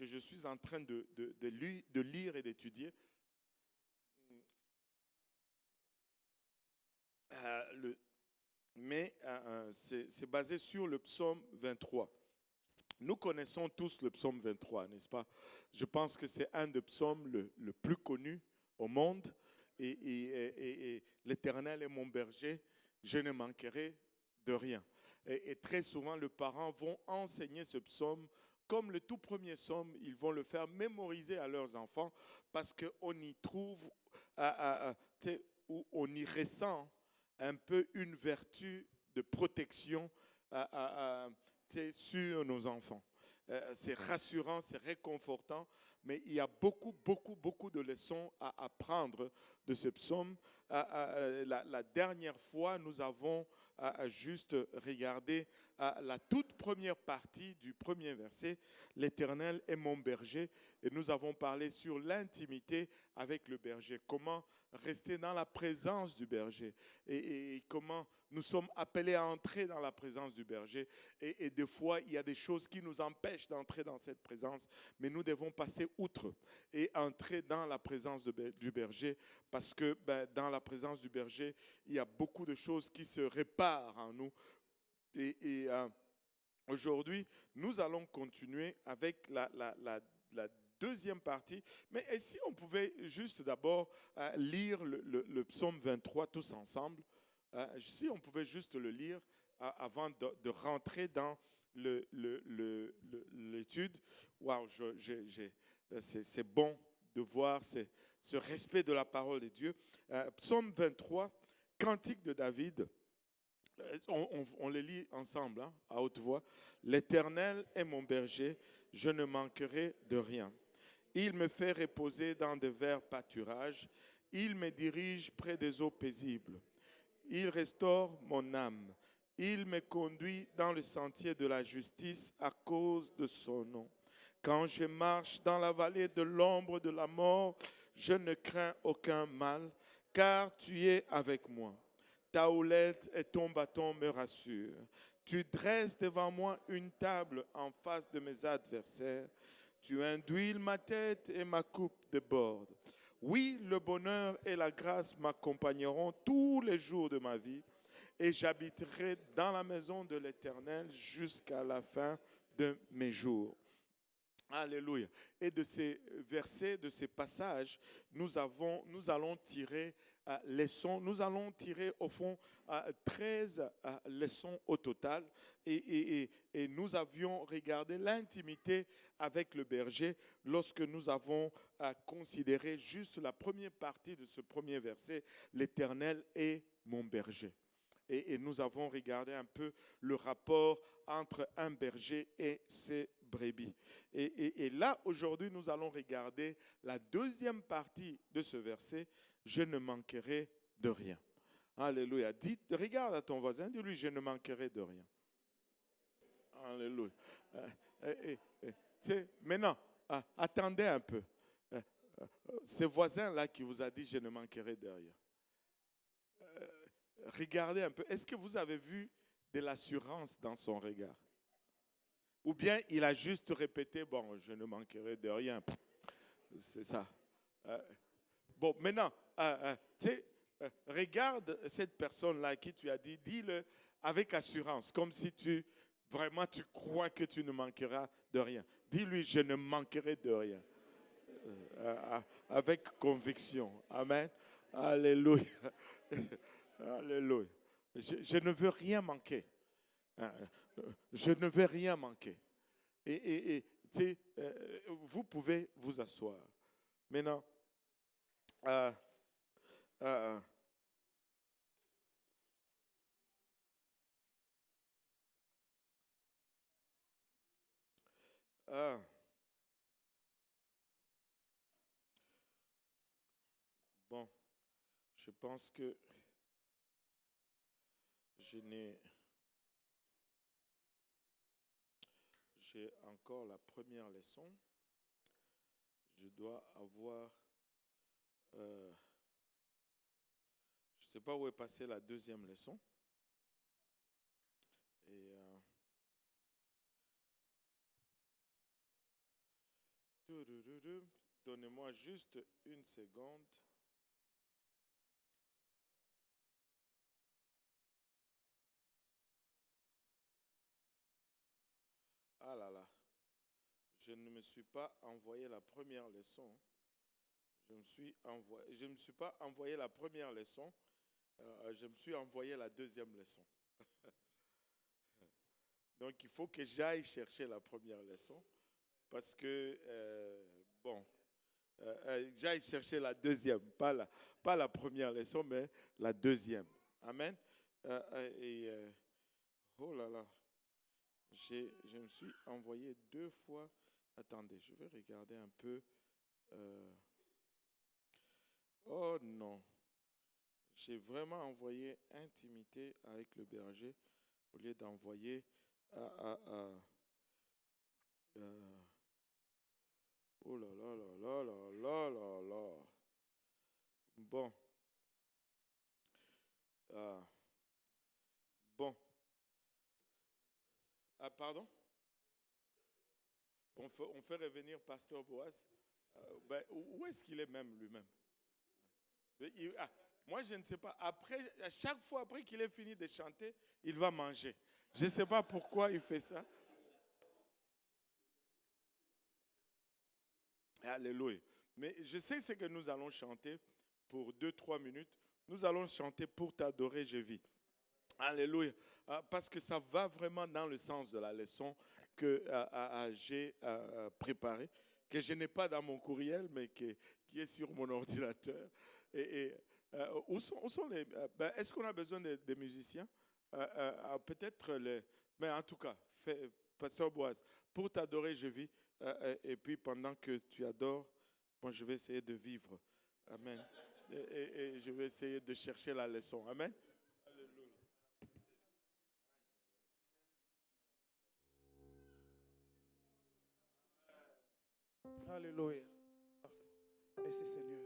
que je suis en train de lire et d'étudier, c'est basé sur le psaume 23. Nous connaissons tous le psaume 23, n'est-ce pas? Je pense que c'est un des psaumes le plus connu au monde. Et l'Éternel est mon berger, je ne manquerai de rien. Et très souvent, les parents vont enseigner ce psaume comme le tout premier psaume. Ils vont le faire mémoriser à leurs enfants parce qu'on y trouve, où on y ressent un peu une vertu de protection sur nos enfants. C'est rassurant, c'est réconfortant, mais il y a beaucoup de leçons à apprendre de ce psaume. La dernière fois, nous avons juste regardé la toute première partie du premier verset, l'Éternel est mon berger, et nous avons parlé sur l'intimité avec le berger, comment rester dans la présence du berger et comment nous sommes appelés à entrer dans la présence du berger. Et des fois, il y a des choses qui nous empêchent d'entrer dans cette présence, mais nous devons passer outre et entrer dans la présence du berger parce que dans la présence du berger, il y a beaucoup de choses qui se réparent en nous. Et aujourd'hui, nous allons continuer avec la deuxième partie. Mais si on pouvait juste d'abord lire le psaume 23 tous ensemble, si on pouvait juste le lire avant de rentrer dans l'étude. Waouh, c'est bon de voir ce respect de la parole de Dieu. Psaume 23, cantique de David. On les lit ensemble, hein, à haute voix. L'Éternel est mon berger, je ne manquerai de rien. Il me fait reposer dans de verts pâturages. Il me dirige près des eaux paisibles. Il restaure mon âme. Il me conduit dans le sentier de la justice à cause de son nom. Quand je marche dans la vallée de l'ombre de la mort, je ne crains aucun mal, car tu es avec moi. Ta houlette et ton bâton me rassurent. Tu dresses devant moi une table en face de mes adversaires. Tu induis ma tête et ma coupe déborde. Oui, le bonheur et la grâce m'accompagneront tous les jours de ma vie et j'habiterai dans la maison de l'Éternel jusqu'à la fin de mes jours. Alléluia. Et de ces versets, de ces passages, nous allons tirer leçons. Nous allons tirer au fond 13 leçons au total. Et nous avions regardé l'intimité avec le berger lorsque nous avons considéré juste la première partie de ce premier verset. L'Éternel est mon berger. Et nous avons regardé un peu le rapport entre un berger et ses brebis. Et là, aujourd'hui, nous allons regarder la deuxième partie de ce verset. Je ne manquerai de rien. Alléluia. Regarde à ton voisin, dis-lui, je ne manquerai de rien. Alléluia. Maintenant, attendez un peu. Ce voisin-là qui vous a dit, je ne manquerai de rien. Regardez un peu. Est-ce que vous avez vu de l'assurance dans son regard? Ou bien il a juste répété, bon, je ne manquerai de rien. C'est ça. Bon, maintenant, regarde cette personne-là à qui tu as dit, dis-le avec assurance, comme si tu crois que tu ne manqueras de rien. Dis-lui, je ne manquerai de rien. Avec conviction. Amen. Alléluia. Alléluia. Je ne veux rien manquer. Je ne veux rien manquer. Et vous pouvez vous asseoir. Maintenant, bon, je pense que j'ai encore la première leçon. Je dois avoir, je ne sais pas où est passée la deuxième leçon. Et Donnez-moi juste une seconde. Ah là là, je ne me suis pas envoyé la première leçon. Je ne me suis pas envoyé la première leçon. Je me suis envoyé la deuxième leçon. Donc, il faut que j'aille chercher la première leçon parce que, j'aille chercher la deuxième, pas la première leçon, mais la deuxième. Amen. Oh là là, je me suis envoyé 2 fois. Attendez, je vais regarder un peu. Oh non, j'ai vraiment envoyé intimité avec le berger au lieu d'envoyer oh là là là là là là là là. Bon. Bon. Pardon? On fait revenir Pasteur Boaz. Où est-ce qu'il est même lui-même? Moi, je ne sais pas. Après, à chaque fois après qu'il ait fini de chanter, il va manger. Je ne sais pas pourquoi il fait ça. Alléluia. Mais je sais ce que nous allons chanter pour 2-3 minutes. Nous allons chanter pour t'adorer, je vis. Alléluia. Parce que ça va vraiment dans le sens de la leçon que j'ai préparée, que je n'ai pas dans mon courriel, mais qui est sur mon ordinateur. Où sont les... est-ce qu'on a besoin des musiciens? Peut-être les... Mais en tout cas, Pasteur Boaz, pour t'adorer, je vis. Et puis pendant que tu adores, moi, je vais essayer de vivre. Amen. Et je vais essayer de chercher la leçon. Amen. Alléluia. Merci Seigneur.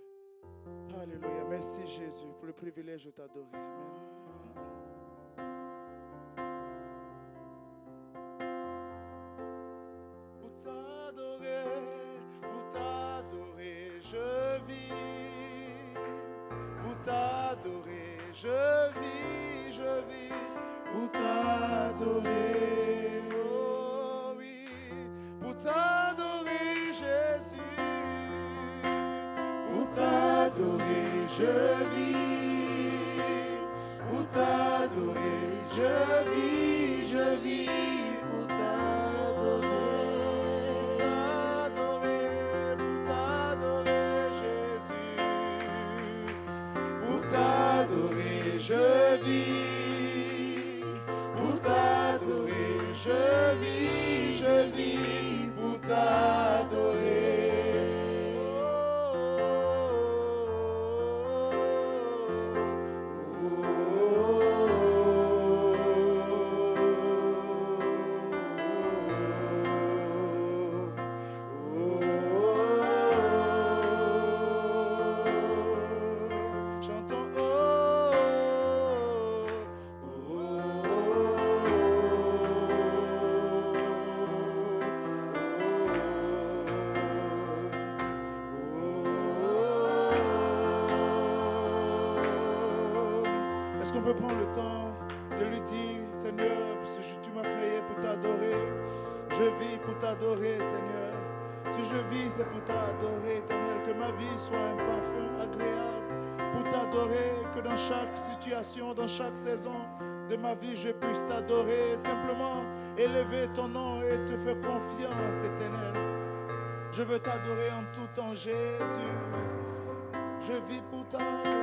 Alléluia. Merci Jésus pour le privilège de t'adorer. Amen. Pour t'adorer, je vis. Pour t'adorer, je vis. Pour t'adorer, oh oui. Pour t'adorer, Jésus. Pour t'adorer, je vis. Pour t'adorer, je vis. Pour t'adorer, Jésus. Pour t'adorer, je vis. Pour t'adorer, je vis. Pour t'adorer. Est-ce qu'on peut prendre le temps de lui dire, Seigneur, parce que tu m'as créé pour t'adorer. Je vis pour t'adorer, Seigneur. Si je vis, c'est pour t'adorer, Éternel. Que ma vie soit un parfum agréable pour t'adorer. Que dans chaque situation, dans chaque saison de ma vie, je puisse t'adorer. Simplement élever ton nom et te faire confiance, Éternel. Je veux t'adorer en tout temps, Jésus. Je vis pour t'adorer.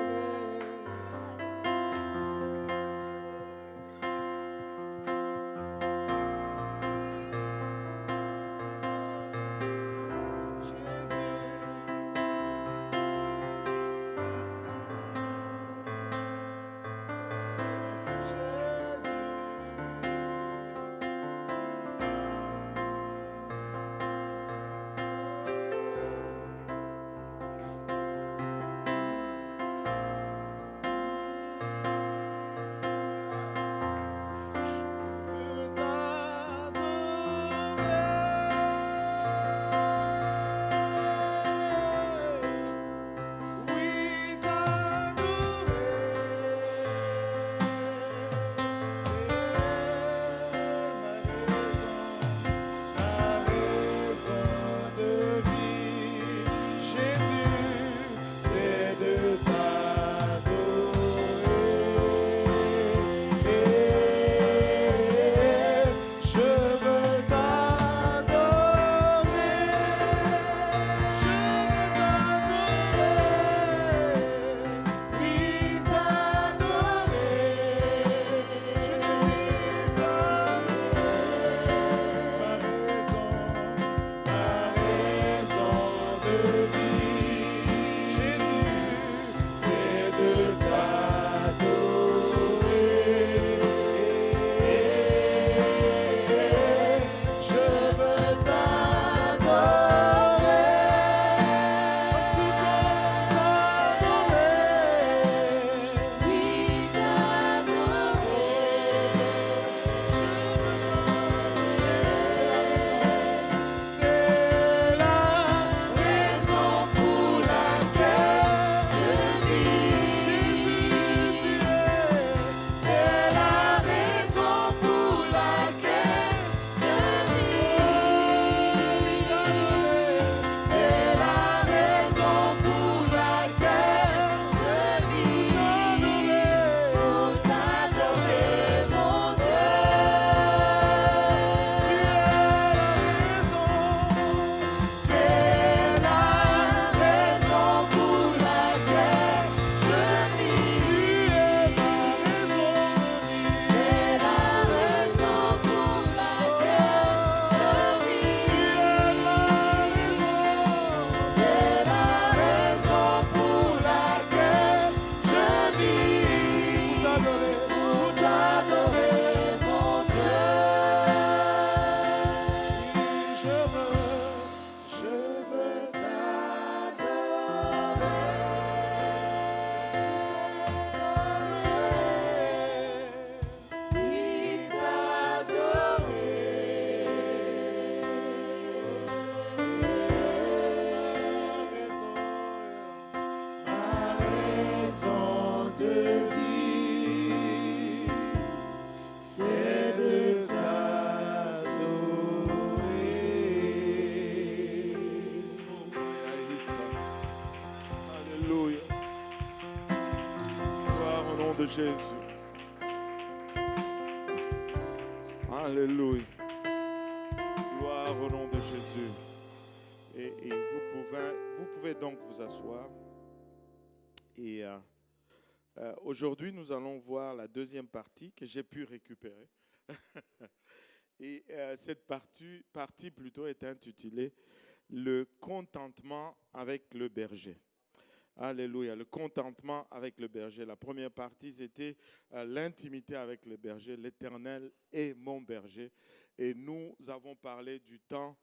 de Jésus. Alléluia. Gloire au nom de Jésus. Et vous pouvez donc vous asseoir. Et aujourd'hui, nous allons voir la deuxième partie que j'ai pu récupérer. Et cette partie plutôt est intitulée « Le contentement avec le berger ». Alléluia, le contentement avec le berger. La première partie, c'était l'intimité avec le berger. L'Éternel est mon berger. Et nous avons parlé du temps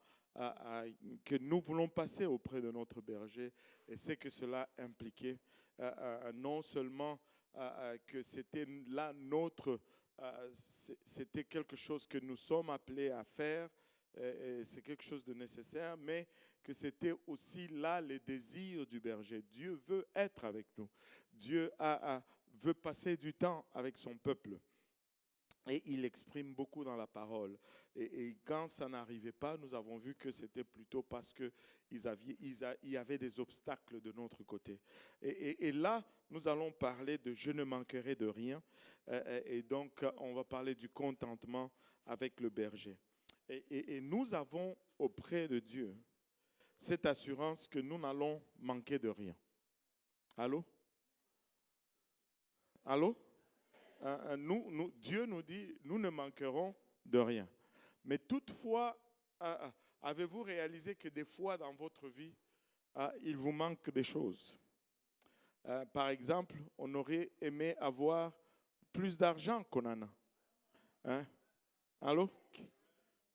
que nous voulons passer auprès de notre berger et ce que cela impliquait. Non seulement que c'était là c'était quelque chose que nous sommes appelés à faire, et c'est quelque chose de nécessaire, mais que c'était aussi là les désirs du berger. Dieu veut être avec nous. Dieu veut passer du temps avec son peuple. Et il exprime beaucoup dans la parole. Et quand ça n'arrivait pas, nous avons vu que c'était plutôt parce qu'il y avait des obstacles de notre côté. Et là, nous allons parler de « Je ne manquerai de rien ». Et donc, on va parler du contentement avec le berger. Et nous avons auprès de Dieu cette assurance que nous n'allons manquer de rien. Allô? Allô? Dieu nous dit, nous ne manquerons de rien. Mais toutefois, avez-vous réalisé que des fois dans votre vie, il vous manque des choses? Par exemple, on aurait aimé avoir plus d'argent qu'on en a. Hein? Allô?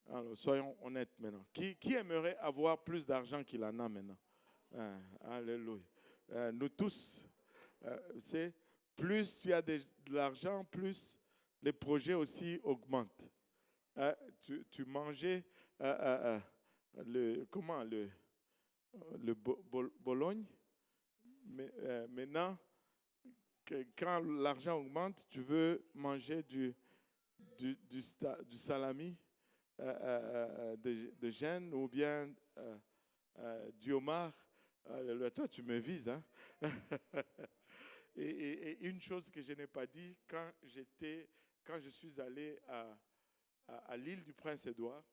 Alors, soyons honnêtes maintenant. Qui aimerait avoir plus d'argent qu'il en a maintenant? Alléluia. Nous tous, plus tu as de l'argent, plus les projets aussi augmentent. Tu mangeais le Bologne, mais maintenant, quand l'argent augmente, tu veux manger du salami de gêne ou bien du homard. Toi, tu me vises, hein? Et une chose que je n'ai pas dit, quand je suis allé à l'île du Prince-Édouard,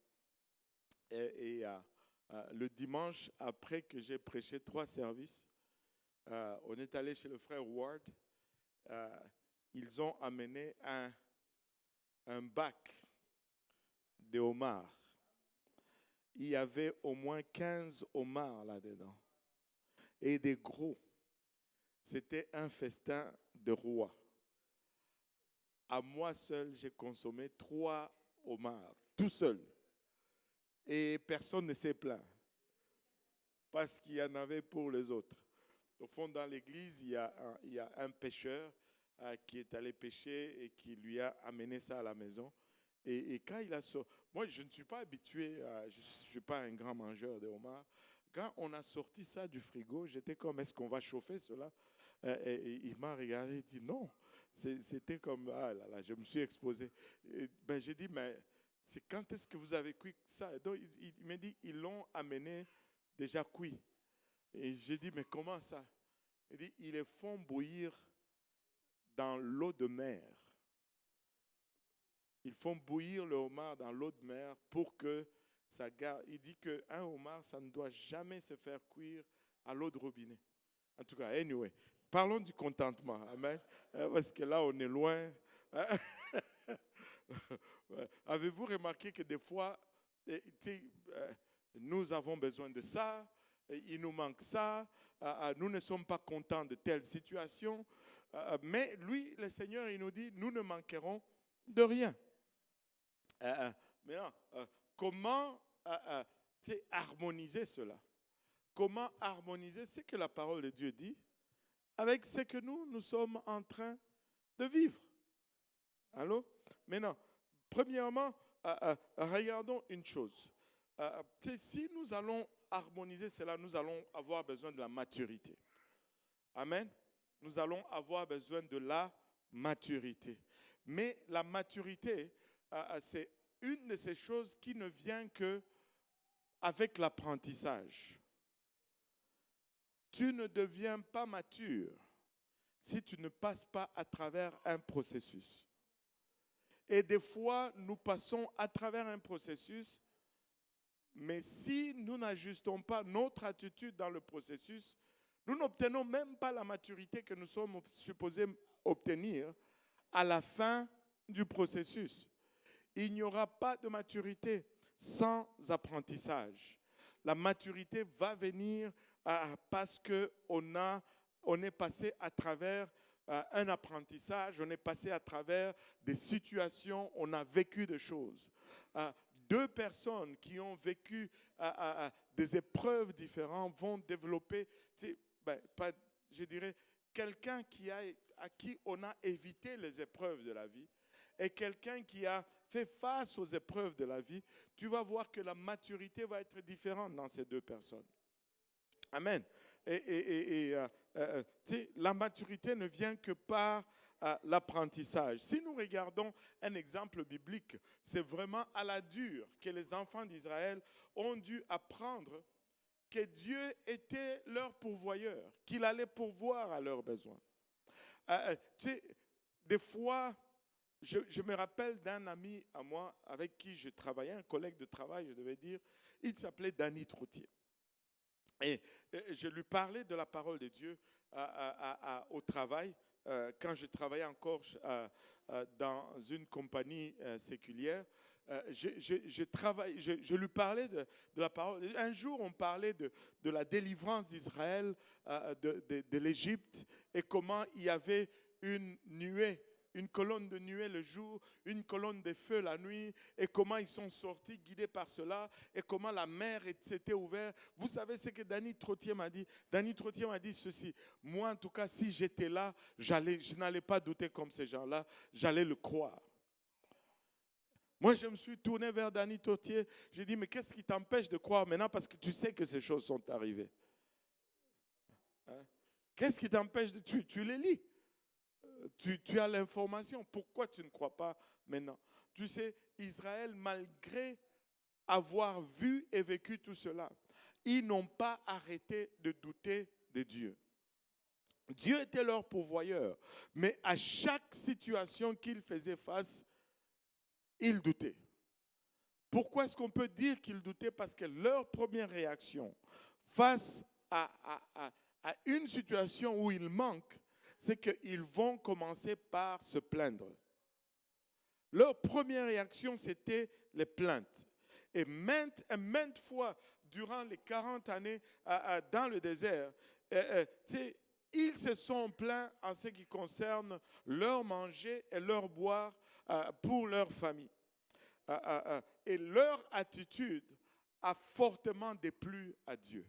le dimanche, après que j'ai prêché 3 services, on est allé chez le frère Ward. Ils ont amené un bac de homards. Il y avait au moins 15 homards là-dedans. Et des gros. C'était un festin de roi. À moi seul, j'ai consommé 3 homards, tout seul. Et personne ne s'est plaint. Parce qu'il y en avait pour les autres. Au fond, dans l'église, il y a un pêcheur qui est allé pêcher et qui lui a amené ça à la maison. Et quand il a sorti, moi je ne suis pas habitué, je ne suis pas un grand mangeur de homard. Quand on a sorti ça du frigo, j'étais comme, est-ce qu'on va chauffer cela? Et il m'a regardé et dit non. C'était comme, ah là là, je me suis exposé. J'ai dit, mais c'est quand est-ce que vous avez cuit ça? Donc il m'a dit, ils l'ont amené déjà cuit. Et j'ai dit, mais comment ça? Il dit, ils les font bouillir dans l'eau de mer. Ils font bouillir le homard dans l'eau de mer pour que ça garde. Il dit qu'un homard, ça ne doit jamais se faire cuire à l'eau de robinet. En tout cas, anyway, parlons du contentement. Amen. Parce que là, on est loin. Avez-vous remarqué que des fois, nous avons besoin de ça, il nous manque ça, nous ne sommes pas contents de telle situation, mais lui, le Seigneur, il nous dit, nous ne manquerons de rien. Maintenant, comment harmoniser cela? Comment harmoniser ce que la parole de Dieu dit avec ce que nous sommes en train de vivre? Allô? Maintenant, premièrement, regardons une chose. Si nous allons harmoniser cela, nous allons avoir besoin de la maturité. Amen. Nous allons avoir besoin de la maturité. Mais la maturité, c'est une de ces choses qui ne vient qu'avec l'apprentissage. Tu ne deviens pas mature si tu ne passes pas à travers un processus. Et des fois, nous passons à travers un processus, mais si nous n'ajustons pas notre attitude dans le processus, nous n'obtenons même pas la maturité que nous sommes supposés obtenir à la fin du processus. Il n'y aura pas de maturité sans apprentissage. La maturité va venir parce qu'on est passé à travers un apprentissage, on est passé à travers des situations, on a vécu des choses. Deux personnes qui ont vécu des épreuves différentes vont développer, je dirais, quelqu'un à qui on a évité les épreuves de la vie et quelqu'un qui a fait face aux épreuves de la vie, tu vas voir que la maturité va être différente dans ces deux personnes. Amen. La maturité ne vient que par l'apprentissage. Si nous regardons un exemple biblique, c'est vraiment à la dure que les enfants d'Israël ont dû apprendre que Dieu était leur pourvoyeur, qu'il allait pourvoir à leurs besoins. Des fois, je me rappelle d'un ami à moi avec qui je travaillais, un collègue de travail, je devais dire, il s'appelait Danny Trottier. Et je lui parlais de la parole de Dieu au travail, quand je travaillais encore dans une compagnie séculière. Je lui parlais de la parole. Un jour, on parlait de la délivrance d'Israël de l'Égypte et comment il y avait une nuée, une colonne de nuée le jour, une colonne de feu la nuit, et comment ils sont sortis guidés par cela, et comment la mer s'était ouverte. Vous savez ce que Danny Trottier m'a dit? Danny Trottier m'a dit ceci: moi, en tout cas, si j'étais là, je n'allais pas douter comme ces gens-là, j'allais le croire. Moi, je me suis tourné vers Danny Trottier, j'ai dit, mais qu'est-ce qui t'empêche de croire maintenant, parce que tu sais que ces choses sont arrivées? Hein? Qu'est-ce qui t'empêche de... Tu les lis. Tu as l'information. Pourquoi tu ne crois pas maintenant? Tu sais, Israël, malgré avoir vu et vécu tout cela, ils n'ont pas arrêté de douter de Dieu. Dieu était leur pourvoyeur, mais à chaque situation qu'ils faisaient face, ils doutaient. Pourquoi est-ce qu'on peut dire qu'ils doutaient? Parce que leur première réaction face à une situation où il manque, c'est qu'ils vont commencer par se plaindre. Leur première réaction, c'était les plaintes. Et maintes fois, durant les 40 années dans le désert, ils se sont plaints en ce qui concerne leur manger et leur boire pour leur famille. Et leur attitude a fortement déplu à Dieu.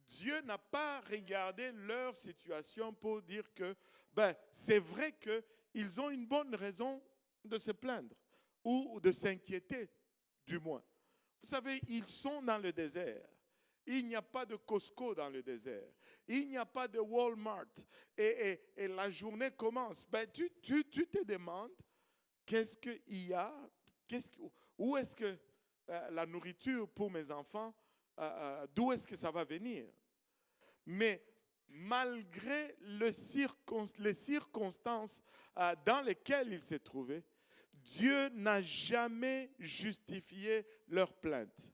Dieu n'a pas regardé leur situation pour dire que c'est vrai qu'ils ont une bonne raison de se plaindre ou de s'inquiéter, du moins. Vous savez, ils sont dans le désert. Il n'y a pas de Costco dans le désert. Il n'y a pas de Walmart. Et la journée commence. Tu te demandes qu'est-ce qu'il y a, où est-ce que la nourriture pour mes enfants, d'où est-ce que ça va venir? Mais malgré les circonstances dans lesquelles ils se trouvaient, Dieu n'a jamais justifié leur plainte.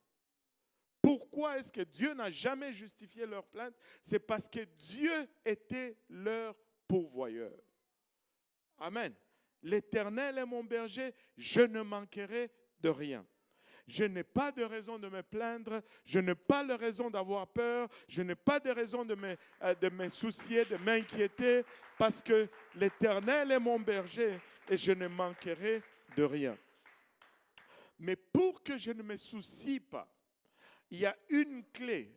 Pourquoi est-ce que Dieu n'a jamais justifié leur plainte? C'est parce que Dieu était leur pourvoyeur. Amen. L'Éternel est mon berger, je ne manquerai de rien. Je n'ai pas de raison de me plaindre, je n'ai pas de raison d'avoir peur, je n'ai pas de raison de me soucier, de m'inquiéter, parce que l'Éternel est mon berger et je ne manquerai de rien. Mais pour que je ne me soucie pas, il y a une clé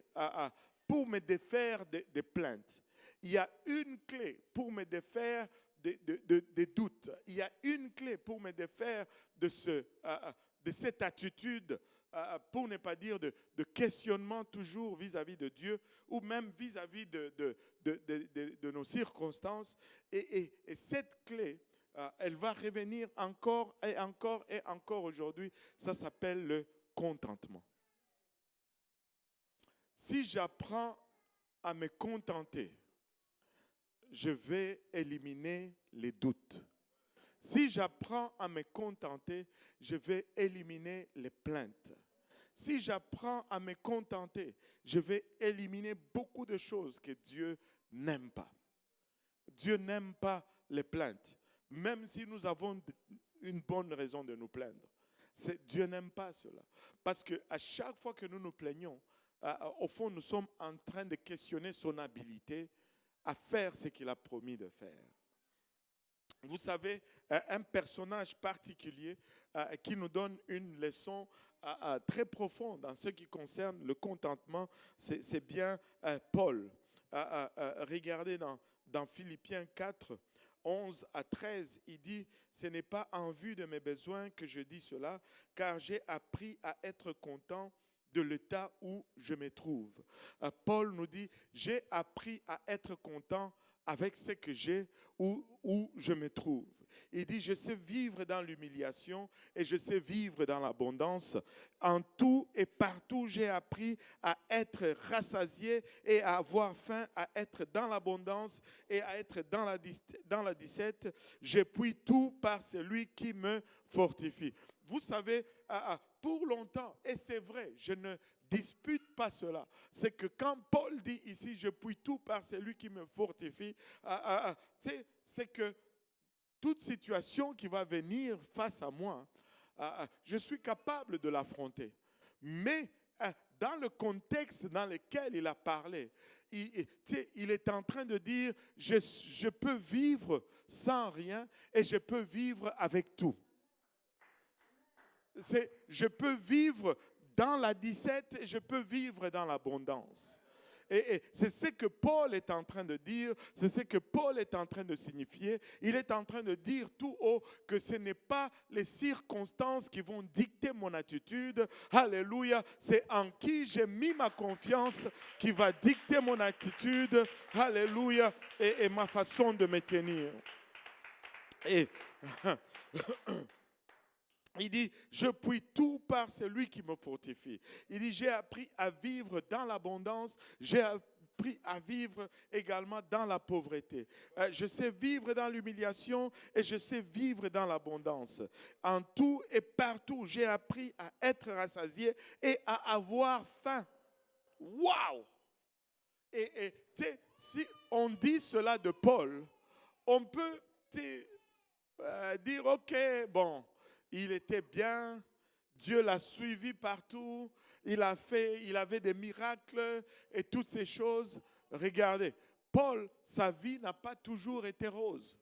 pour me défaire des plaintes. Il y a une clé pour me défaire des doutes. Il y a une clé pour me défaire de cette attitude, pour ne pas dire de questionnement toujours vis-à-vis de Dieu ou même vis-à-vis de nos circonstances. Et cette clé, elle va revenir encore et encore et encore aujourd'hui. Ça s'appelle le contentement. Si j'apprends à me contenter, je vais éliminer les doutes. Si j'apprends à me contenter, je vais éliminer les plaintes. Si j'apprends à me contenter, je vais éliminer beaucoup de choses que Dieu n'aime pas. Dieu n'aime pas les plaintes, même si nous avons une bonne raison de nous plaindre. Dieu n'aime pas cela. Parce qu'à chaque fois que nous nous plaignons, au fond, nous sommes en train de questionner son habilité à faire ce qu'il a promis de faire. Vous savez, un personnage particulier qui nous donne une leçon très profonde en ce qui concerne le contentement, c'est bien Paul. Regardez dans Philippiens 4, 11 à 13, il dit « Ce n'est pas en vue de mes besoins que je dis cela, car j'ai appris à être content de l'état où je me trouve. » Paul nous dit « J'ai appris à être content avec ce que j'ai, où je me trouve. » Il dit, je sais vivre dans l'humiliation et je sais vivre dans l'abondance. En tout et partout, j'ai appris à être rassasié et à avoir faim, à être dans l'abondance et à être dans la disette. Je puis tout par celui qui me fortifie. Vous savez, pour longtemps, et c'est vrai, je ne dispute pas cela. C'est que quand Paul dit ici, je puis tout par celui qui me fortifie, c'est que toute situation qui va venir face à moi, je suis capable de l'affronter. Mais dans le contexte dans lequel il a parlé, il est en train de dire, je peux vivre sans rien et je peux vivre avec tout. Je peux vivre dans la disette et je peux vivre dans l'abondance. Et c'est ce que Paul est en train de dire, c'est ce que Paul est en train de signifier. Il est en train de dire tout haut que ce n'est pas les circonstances qui vont dicter mon attitude. Alléluia, c'est en qui j'ai mis ma confiance qui va dicter mon attitude. Alléluia, et ma façon de me tenir. Et il dit, je puis tout par celui qui me fortifie. Il dit, j'ai appris à vivre dans l'abondance, j'ai appris à vivre également dans la pauvreté. Je sais vivre dans l'humiliation et je sais vivre dans l'abondance. En tout et partout, j'ai appris à être rassasié et à avoir faim. Waouh! Et tu sais, si on dit cela de Paul, on peut dire, ok, bon, il était bien, Dieu l'a suivi partout, il avait des miracles et toutes ces choses. Regardez, Paul, sa vie n'a pas toujours été rose.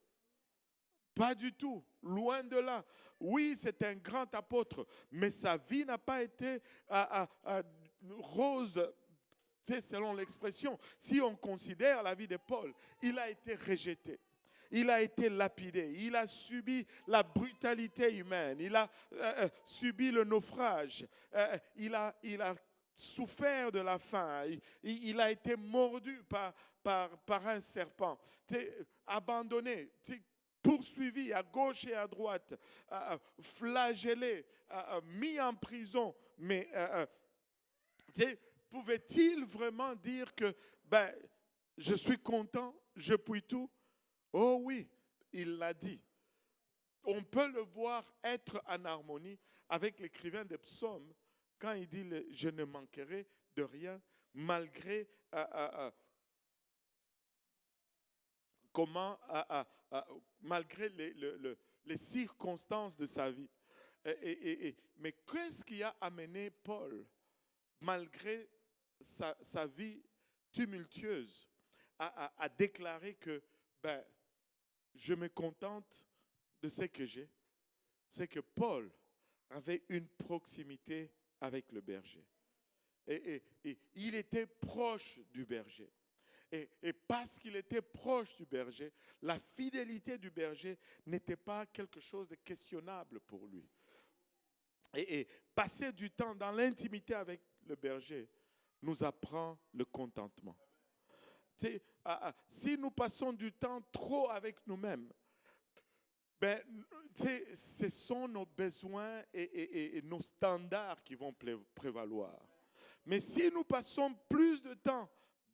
Pas du tout, loin de là. Oui, c'est un grand apôtre, mais sa vie n'a pas été rose, selon l'expression. Si on considère la vie de Paul, il a été rejeté. Il a été lapidé, il a subi la brutalité humaine, il a subi le naufrage, il a souffert de la faim, il a été mordu par un serpent, abandonné, poursuivi à gauche et à droite, flagellé, mis en prison. Mais pouvait-il vraiment dire que je suis content, je puis tout? Oh oui, il l'a dit. On peut le voir être en harmonie avec l'écrivain des psaumes quand il dit « Je ne manquerai de rien malgré malgré les circonstances de sa vie. » Mais qu'est-ce qui a amené Paul, malgré sa vie tumultueuse, à déclarer que je me contente de ce que j'ai? C'est que Paul avait une proximité avec le berger. Et il était proche du berger. Et parce qu'il était proche du berger, la fidélité du berger n'était pas quelque chose de questionnable pour lui. Et passer du temps dans l'intimité avec le berger nous apprend le contentement. Si nous passons du temps trop avec nous-mêmes, ce sont nos besoins et nos standards qui vont prévaloir. Mais si nous passons plus de temps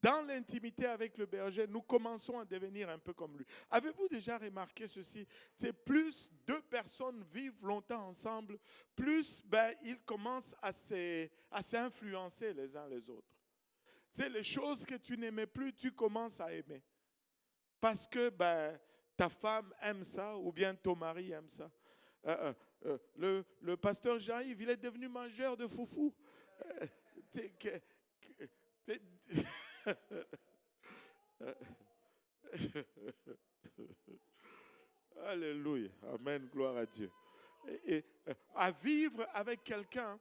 dans l'intimité avec le berger, nous commençons à devenir un peu comme lui. Avez-vous déjà remarqué ceci? C'est plus deux personnes vivent longtemps ensemble, plus ils commencent à s'influencer les uns les autres. C'est les choses que tu n'aimais plus, tu commences à aimer. Parce que ta femme aime ça ou bien ton mari aime ça. Le pasteur Jean-Yves, il est devenu mangeur de foufou. Alléluia. Amen. Gloire à Dieu. À vivre avec quelqu'un,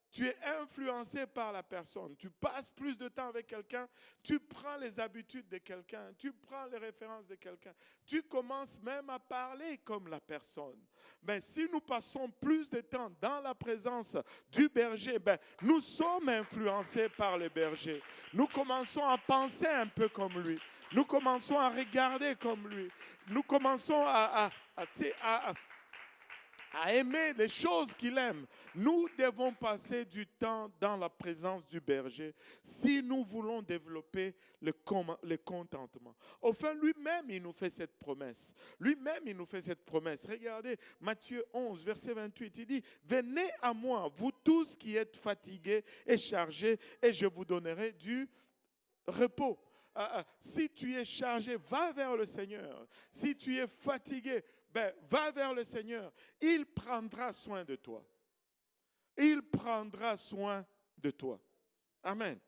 tu es influencé par la personne. Tu passes plus de temps avec quelqu'un. Tu prends les habitudes de quelqu'un. Tu prends les références de quelqu'un. Tu commences même à parler comme la personne. Mais si nous passons plus de temps dans la présence du berger, nous sommes influencés par le berger. Nous commençons à penser un peu comme lui. Nous commençons à regarder comme lui. Nous commençons à aimer les choses qu'il aime. Nous devons passer du temps dans la présence du berger si nous voulons développer le contentement. Enfin, lui-même, il nous fait cette promesse. Lui-même, il nous fait cette promesse. Regardez, Matthieu 11, verset 28, il dit, « Venez à moi, vous tous qui êtes fatigués et chargés, et je vous donnerai du repos. » Si tu es chargé, va vers le Seigneur. Si tu es fatigué, va vers le Seigneur. Il prendra soin de toi. Il prendra soin de toi. Amen.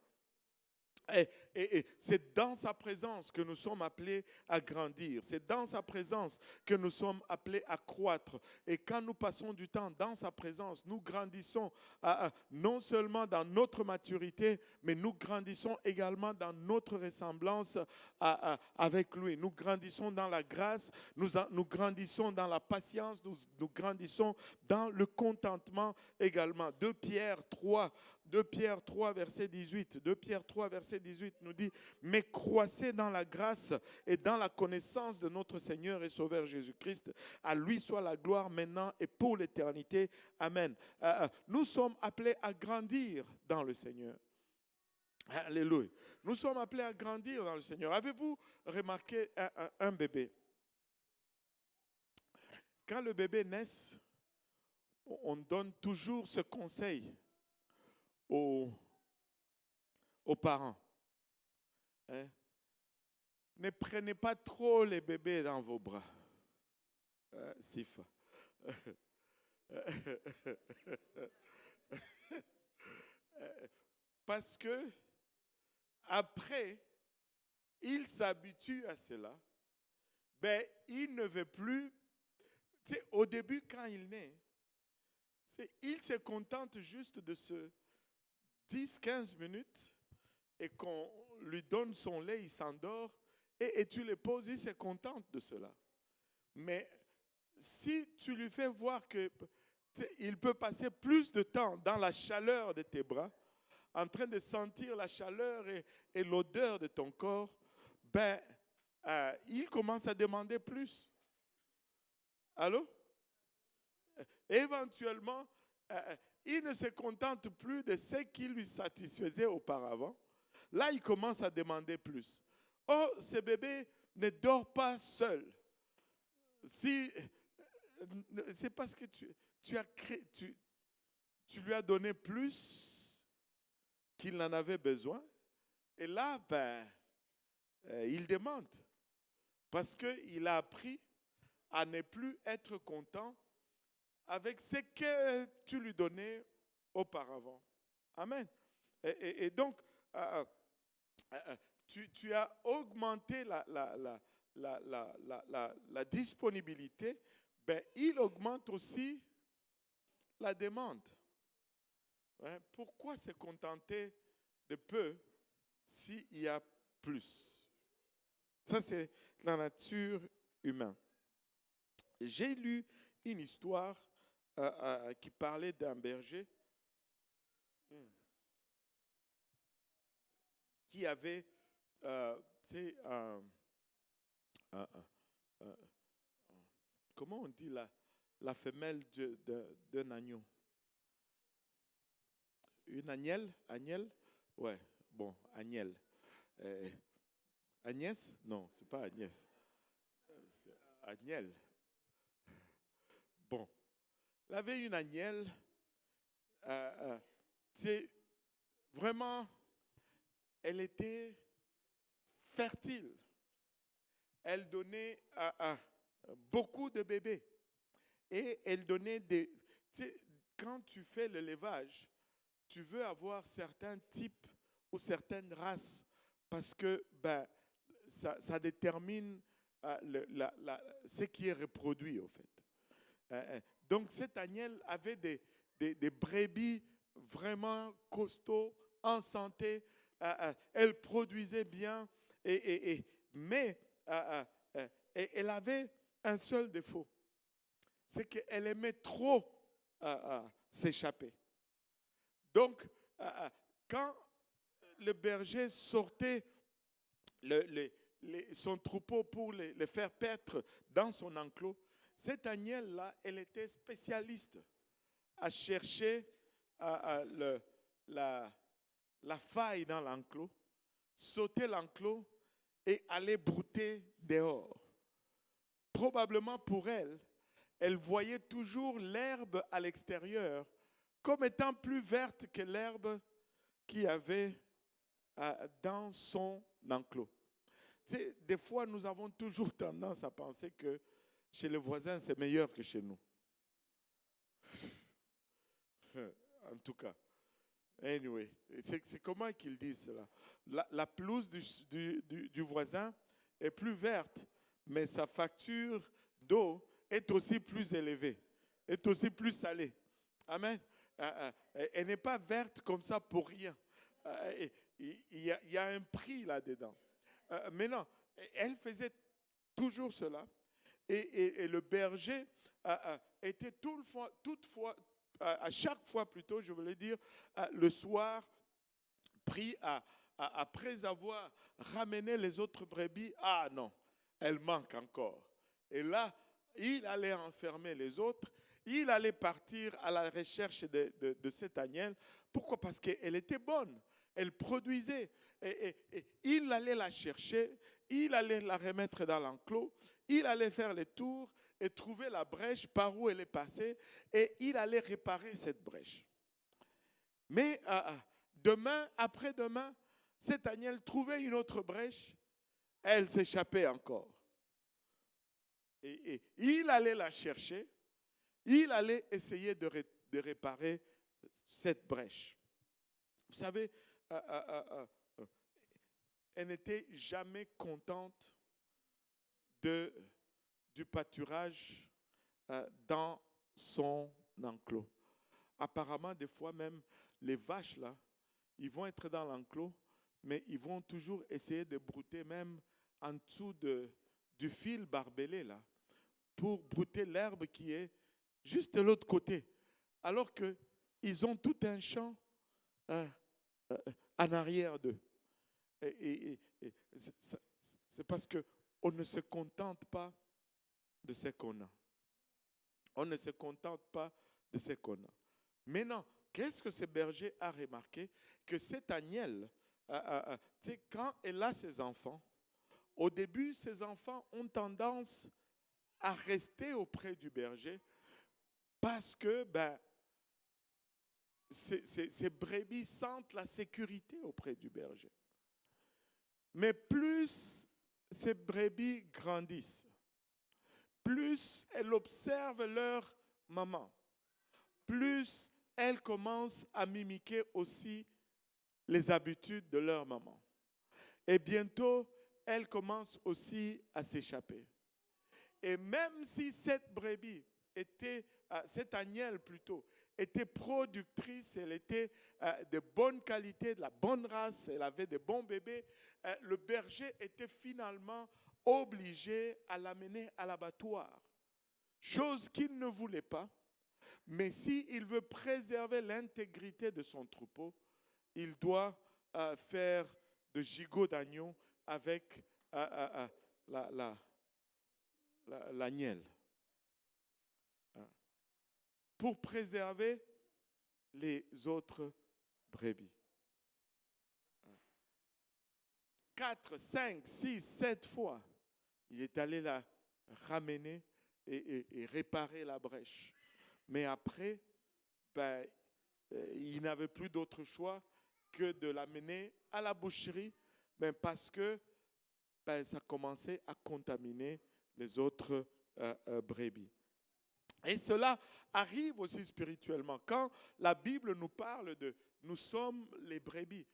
Et c'est dans sa présence que nous sommes appelés à grandir. C'est dans sa présence que nous sommes appelés à croître. Et quand nous passons du temps dans sa présence, nous grandissons non seulement dans notre maturité, mais nous grandissons également dans notre ressemblance avec lui. Nous grandissons dans la grâce, nous grandissons dans la patience, nous grandissons dans le contentement également. 2 Pierre 3, verset 18. 2 Pierre 3, verset 18 nous dit « Mais croissez dans la grâce et dans la connaissance de notre Seigneur et Sauveur Jésus-Christ. À lui soit la gloire maintenant et pour l'éternité. Amen. » Nous sommes appelés à grandir dans le Seigneur. Alléluia. Nous sommes appelés à grandir dans le Seigneur. Avez-vous remarqué un bébé? Quand le bébé naît, on donne toujours ce conseil aux parents. Ne prenez pas trop les bébés dans vos bras. Sifa. Parce que après, il s'habitue à cela. Il ne veut plus. Au début, quand il naît, il se contente juste de ce 10-15 minutes et qu'on lui donne son lait, il s'endort et tu le poses, il se contente de cela. Mais si tu lui fais voir qu'il peut passer plus de temps dans la chaleur de tes bras, en train de sentir la chaleur et l'odeur de ton corps, il commence à demander plus. Allô? Éventuellement, il ne se contente plus de ce qui lui satisfaisait auparavant. Là, il commence à demander plus. Oh, ce bébé ne dort pas seul. C'est parce que tu lui as donné plus qu'il n'en avait besoin. Et là, il demande. Parce qu'il a appris à ne plus être content avec ce que tu lui donnais auparavant. Amen. Et donc, tu as augmenté la disponibilité, il augmente aussi la demande. Pourquoi se contenter de peu s'il y a plus? Ça, c'est la nature humaine. J'ai lu une histoire qui parlait d'un berger qui avait comment on dit la femelle d'un agneau? Une agnelle? Ouais, bon, agnelle. Agnès? Non, c'est pas Agnès. C'est Agnelle. Bon, il avait une Agnelle. C'est vraiment, elle était fertile. Elle donnait beaucoup de bébés. Et elle donnait des... Tu sais, quand tu fais le levage, tu veux avoir certains types ou certaines races parce que ça détermine ce qui est reproduit, au fait. Donc, cette Agnelle avait des brebis vraiment costauds, en santé. Elle produisait bien, mais elle avait un seul défaut. C'est qu'elle aimait trop s'échapper. Donc, quand le berger sortait son troupeau pour les faire paître dans son enclos, cette Agnelle-là, elle était spécialiste à chercher la faille dans l'enclos, sauter l'enclos et aller brouter dehors. Probablement pour elle, elle voyait toujours l'herbe à l'extérieur comme étant plus verte que l'herbe qu'il y avait dans son enclos. Tu sais, des fois, nous avons toujours tendance à penser que chez les voisins, c'est meilleur que chez nous. En tout cas. Anyway, c'est comment qu'ils disent cela? La pelouse du voisin est plus verte, mais sa facture d'eau est aussi plus élevée, est aussi plus salée. Amen. Elle n'est pas verte comme ça pour rien. Il y a un prix là-dedans. Mais non, elle faisait toujours cela. Et le berger était toutefois, à chaque fois plutôt, je voulais dire, le soir, pris après avoir ramené les autres brebis. Ah non, elle manque encore. Et là, il allait enfermer les autres. Il allait partir à la recherche de cette Agnelle. Pourquoi? Parce qu'elle était bonne. Elle produisait. Et il allait la chercher. Il allait la remettre dans l'enclos. Il allait faire le tour et trouver la brèche par où elle est passée. Et il allait réparer cette brèche. Mais demain, après-demain, cette Agnelle trouvait une autre brèche. Elle s'échappait encore. Et il allait la chercher. Il allait essayer de réparer cette brèche. Vous savez, elle n'était jamais contente du pâturage dans son enclos. Apparemment, des fois même, les vaches, là, ils vont être dans l'enclos, mais ils vont toujours essayer de brouter même en dessous du fil barbelé, là, pour brouter l'herbe qui est juste de l'autre côté. Alors qu'ils ont tout un champ en arrière d'eux. Et c'est parce qu'on ne se contente pas de ce qu'on a. On ne se contente pas de ce qu'on a. Maintenant, qu'est-ce que ce berger a remarqué? Que cette Agnelle, quand elle a ses enfants, au début, ses enfants ont tendance à rester auprès du berger parce que ces brebis sentent la sécurité auprès du berger. Mais plus ces brebis grandissent, plus elles observent leur maman, plus elles commencent à mimiquer aussi les habitudes de leur maman. Et bientôt, elles commencent aussi à s'échapper. Et même si cette brebis cette Agnelle plutôt, était productrice, elle était de bonne qualité, de la bonne race, elle avait de bons bébés, le berger était finalement obligé à l'amener à l'abattoir. Chose qu'il ne voulait pas, mais s'il veut préserver l'intégrité de son troupeau, il doit faire de gigot d'agneau avec l'agnelle. Pour préserver les autres brebis. 4, 5, 6, 7 fois, il est allé la ramener et réparer la brèche. Mais après, il n'avait plus d'autre choix que de l'amener à la boucherie, parce que ça commençait à contaminer les autres brebis. Et cela arrive aussi spirituellement. Quand la Bible nous parle de « nous sommes les brebis »,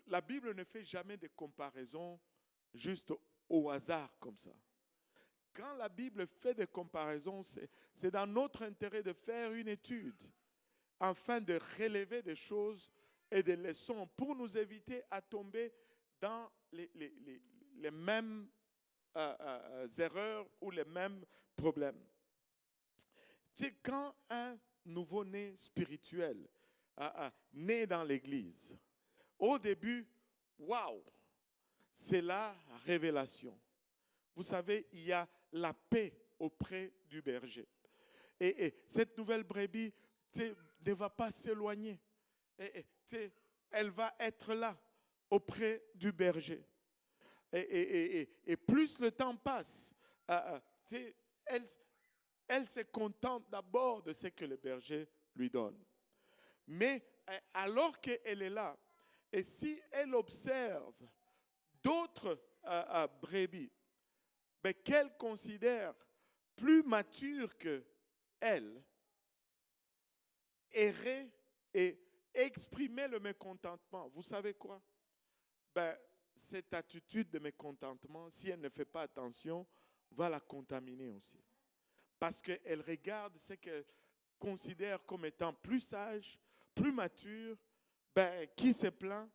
la Bible ne fait jamais de comparaison juste au hasard comme ça. Quand la Bible fait des comparaisons, c'est dans notre intérêt de faire une étude afin de relever des choses et des leçons pour nous éviter à tomber dans les mêmes erreurs ou les mêmes problèmes. Tu sais, quand un nouveau-né spirituel naît dans l'Église, au début, waouh, c'est la révélation. Vous savez, il y a la paix auprès du berger. Et cette nouvelle brebis ne va pas s'éloigner. Elle va être là, auprès du berger. Et plus le temps passe, elle se contente d'abord de ce que le berger lui donne. Mais alors qu'elle est là, et si elle observe d'autres brebis qu'elle considère plus matures qu'elle, errer et exprimer le mécontentement, vous savez quoi? Cette attitude de mécontentement, si elle ne fait pas attention, va la contaminer aussi. Parce qu'elle regarde ce qu'elle considère comme étant plus sage, plus mature, qui se plaint,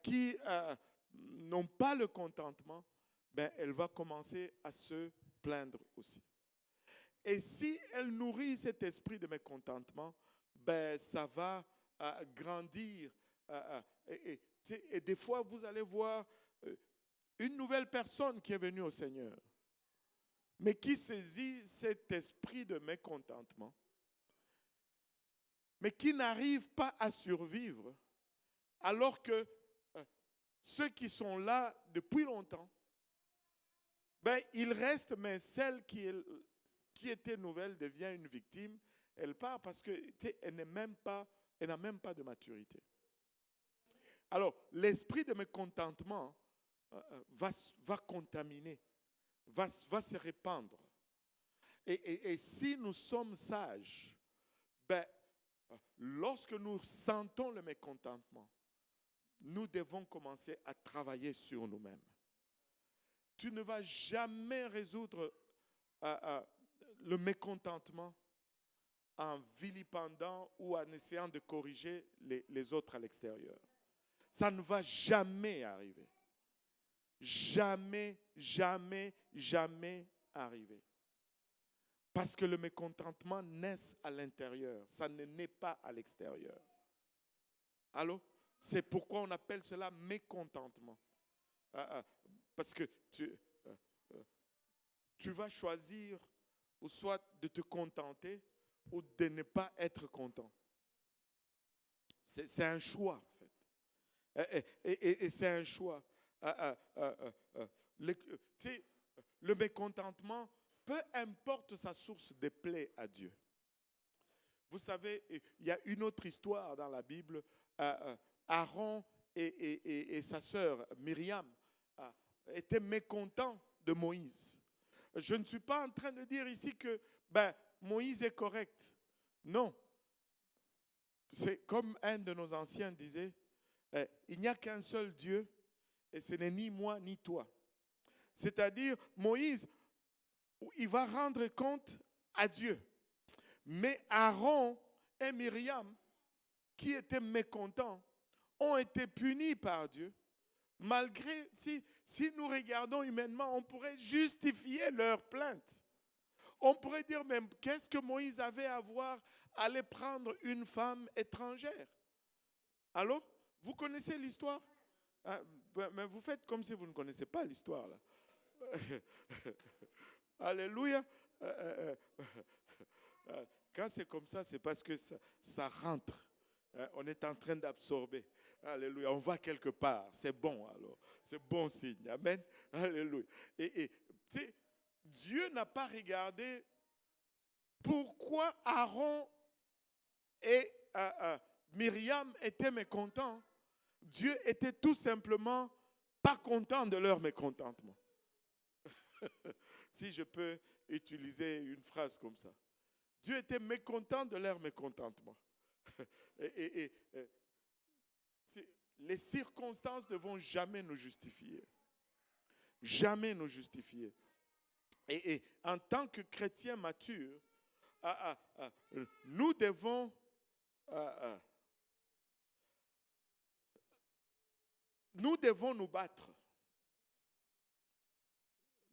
qui n'ont pas le contentement, elle va commencer à se plaindre aussi. Et si elle nourrit cet esprit de mécontentement, ça va grandir. Et des fois, vous allez voir une nouvelle personne qui est venue au Seigneur, mais qui saisit cet esprit de mécontentement, mais qui n'arrive pas à survivre, alors que ceux qui sont là depuis longtemps, ils restent, mais celle qui était nouvelle devient une victime. Elle part parce qu'elle n'a même pas de maturité. Alors, l'esprit de mécontentement va contaminer, va se répandre. Et si nous sommes sages, lorsque nous sentons le mécontentement, nous devons commencer à travailler sur nous-mêmes. Tu ne vas jamais résoudre le mécontentement en vilipendant ou en essayant de corriger les autres à l'extérieur. Ça ne va jamais arriver. Jamais, jamais, jamais arriver. Parce que le mécontentement naît à l'intérieur. Ça ne naît pas à l'extérieur. Allô? C'est pourquoi on appelle cela mécontentement. Parce que tu vas choisir ou soit de te contenter ou de ne pas être content. C'est un choix, en fait. Et c'est un choix. Le mécontentement, peu importe sa source, déplaît à Dieu. Vous savez, il y a une autre histoire dans la Bible. Aaron et sa sœur Myriam étaient mécontents de Moïse. Je ne suis pas en train de dire ici que Moïse est correct. Non. C'est comme un de nos anciens disait, il n'y a qu'un seul Dieu et ce n'est ni moi ni toi. C'est-à-dire, Moïse, il va rendre compte à Dieu. Mais Aaron et Myriam, qui étaient mécontents, ont été punis par Dieu. Malgré, si nous regardons humainement, on pourrait justifier leur plainte. On pourrait dire même, qu'est-ce que Moïse avait à voir à aller prendre une femme étrangère? Allô? Vous connaissez l'histoire? Mais vous faites comme si vous ne connaissez pas l'histoire, là. Alléluia. Quand c'est comme ça, c'est parce que ça rentre. On est en train d'absorber. Alléluia. On va quelque part. C'est bon alors. C'est bon signe. Amen. Alléluia. Et tu sais, Dieu n'a pas regardé pourquoi Aaron et Myriam étaient mécontents. Dieu était tout simplement pas content de leur mécontentement. Si je peux utiliser une phrase comme ça. Dieu était mécontent de leur mécontentement. Les circonstances ne vont jamais nous justifier. Jamais nous justifier. Et en tant que chrétiens matures, nous devons nous battre.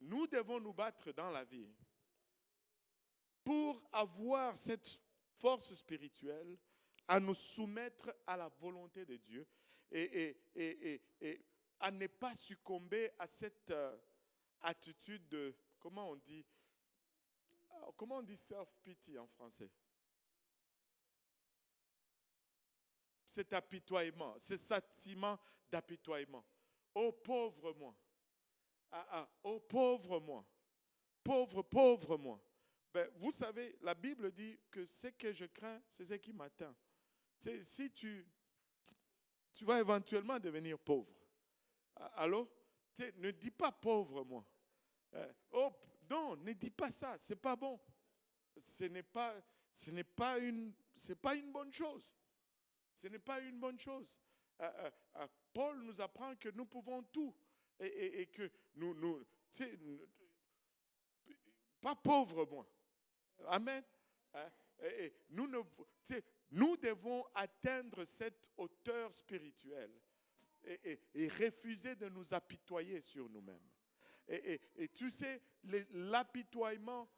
Nous devons nous battre dans la vie pour avoir cette force spirituelle à nous soumettre à la volonté de Dieu et à ne pas succomber à cette attitude de, comment on dit self-pity en français? Cet apitoiement, ce sentiment d'apitoiement. Oh pauvre moi. Oh pauvre moi. Pauvre moi. Ben, vous savez, la Bible dit que ce que je crains, c'est ce qui m'atteint. Si tu vas éventuellement devenir pauvre. Alors, ne dis pas pauvre moi. Non, ne dis pas ça, c'est pas bon. C'est pas une bonne chose. Ce n'est pas une bonne chose. Paul nous apprend que nous pouvons tout et que nous pas pauvre moi. Amen. Et nous devons atteindre cette hauteur spirituelle et refuser de nous apitoyer sur nous-mêmes. Et tu sais, l'apitoiement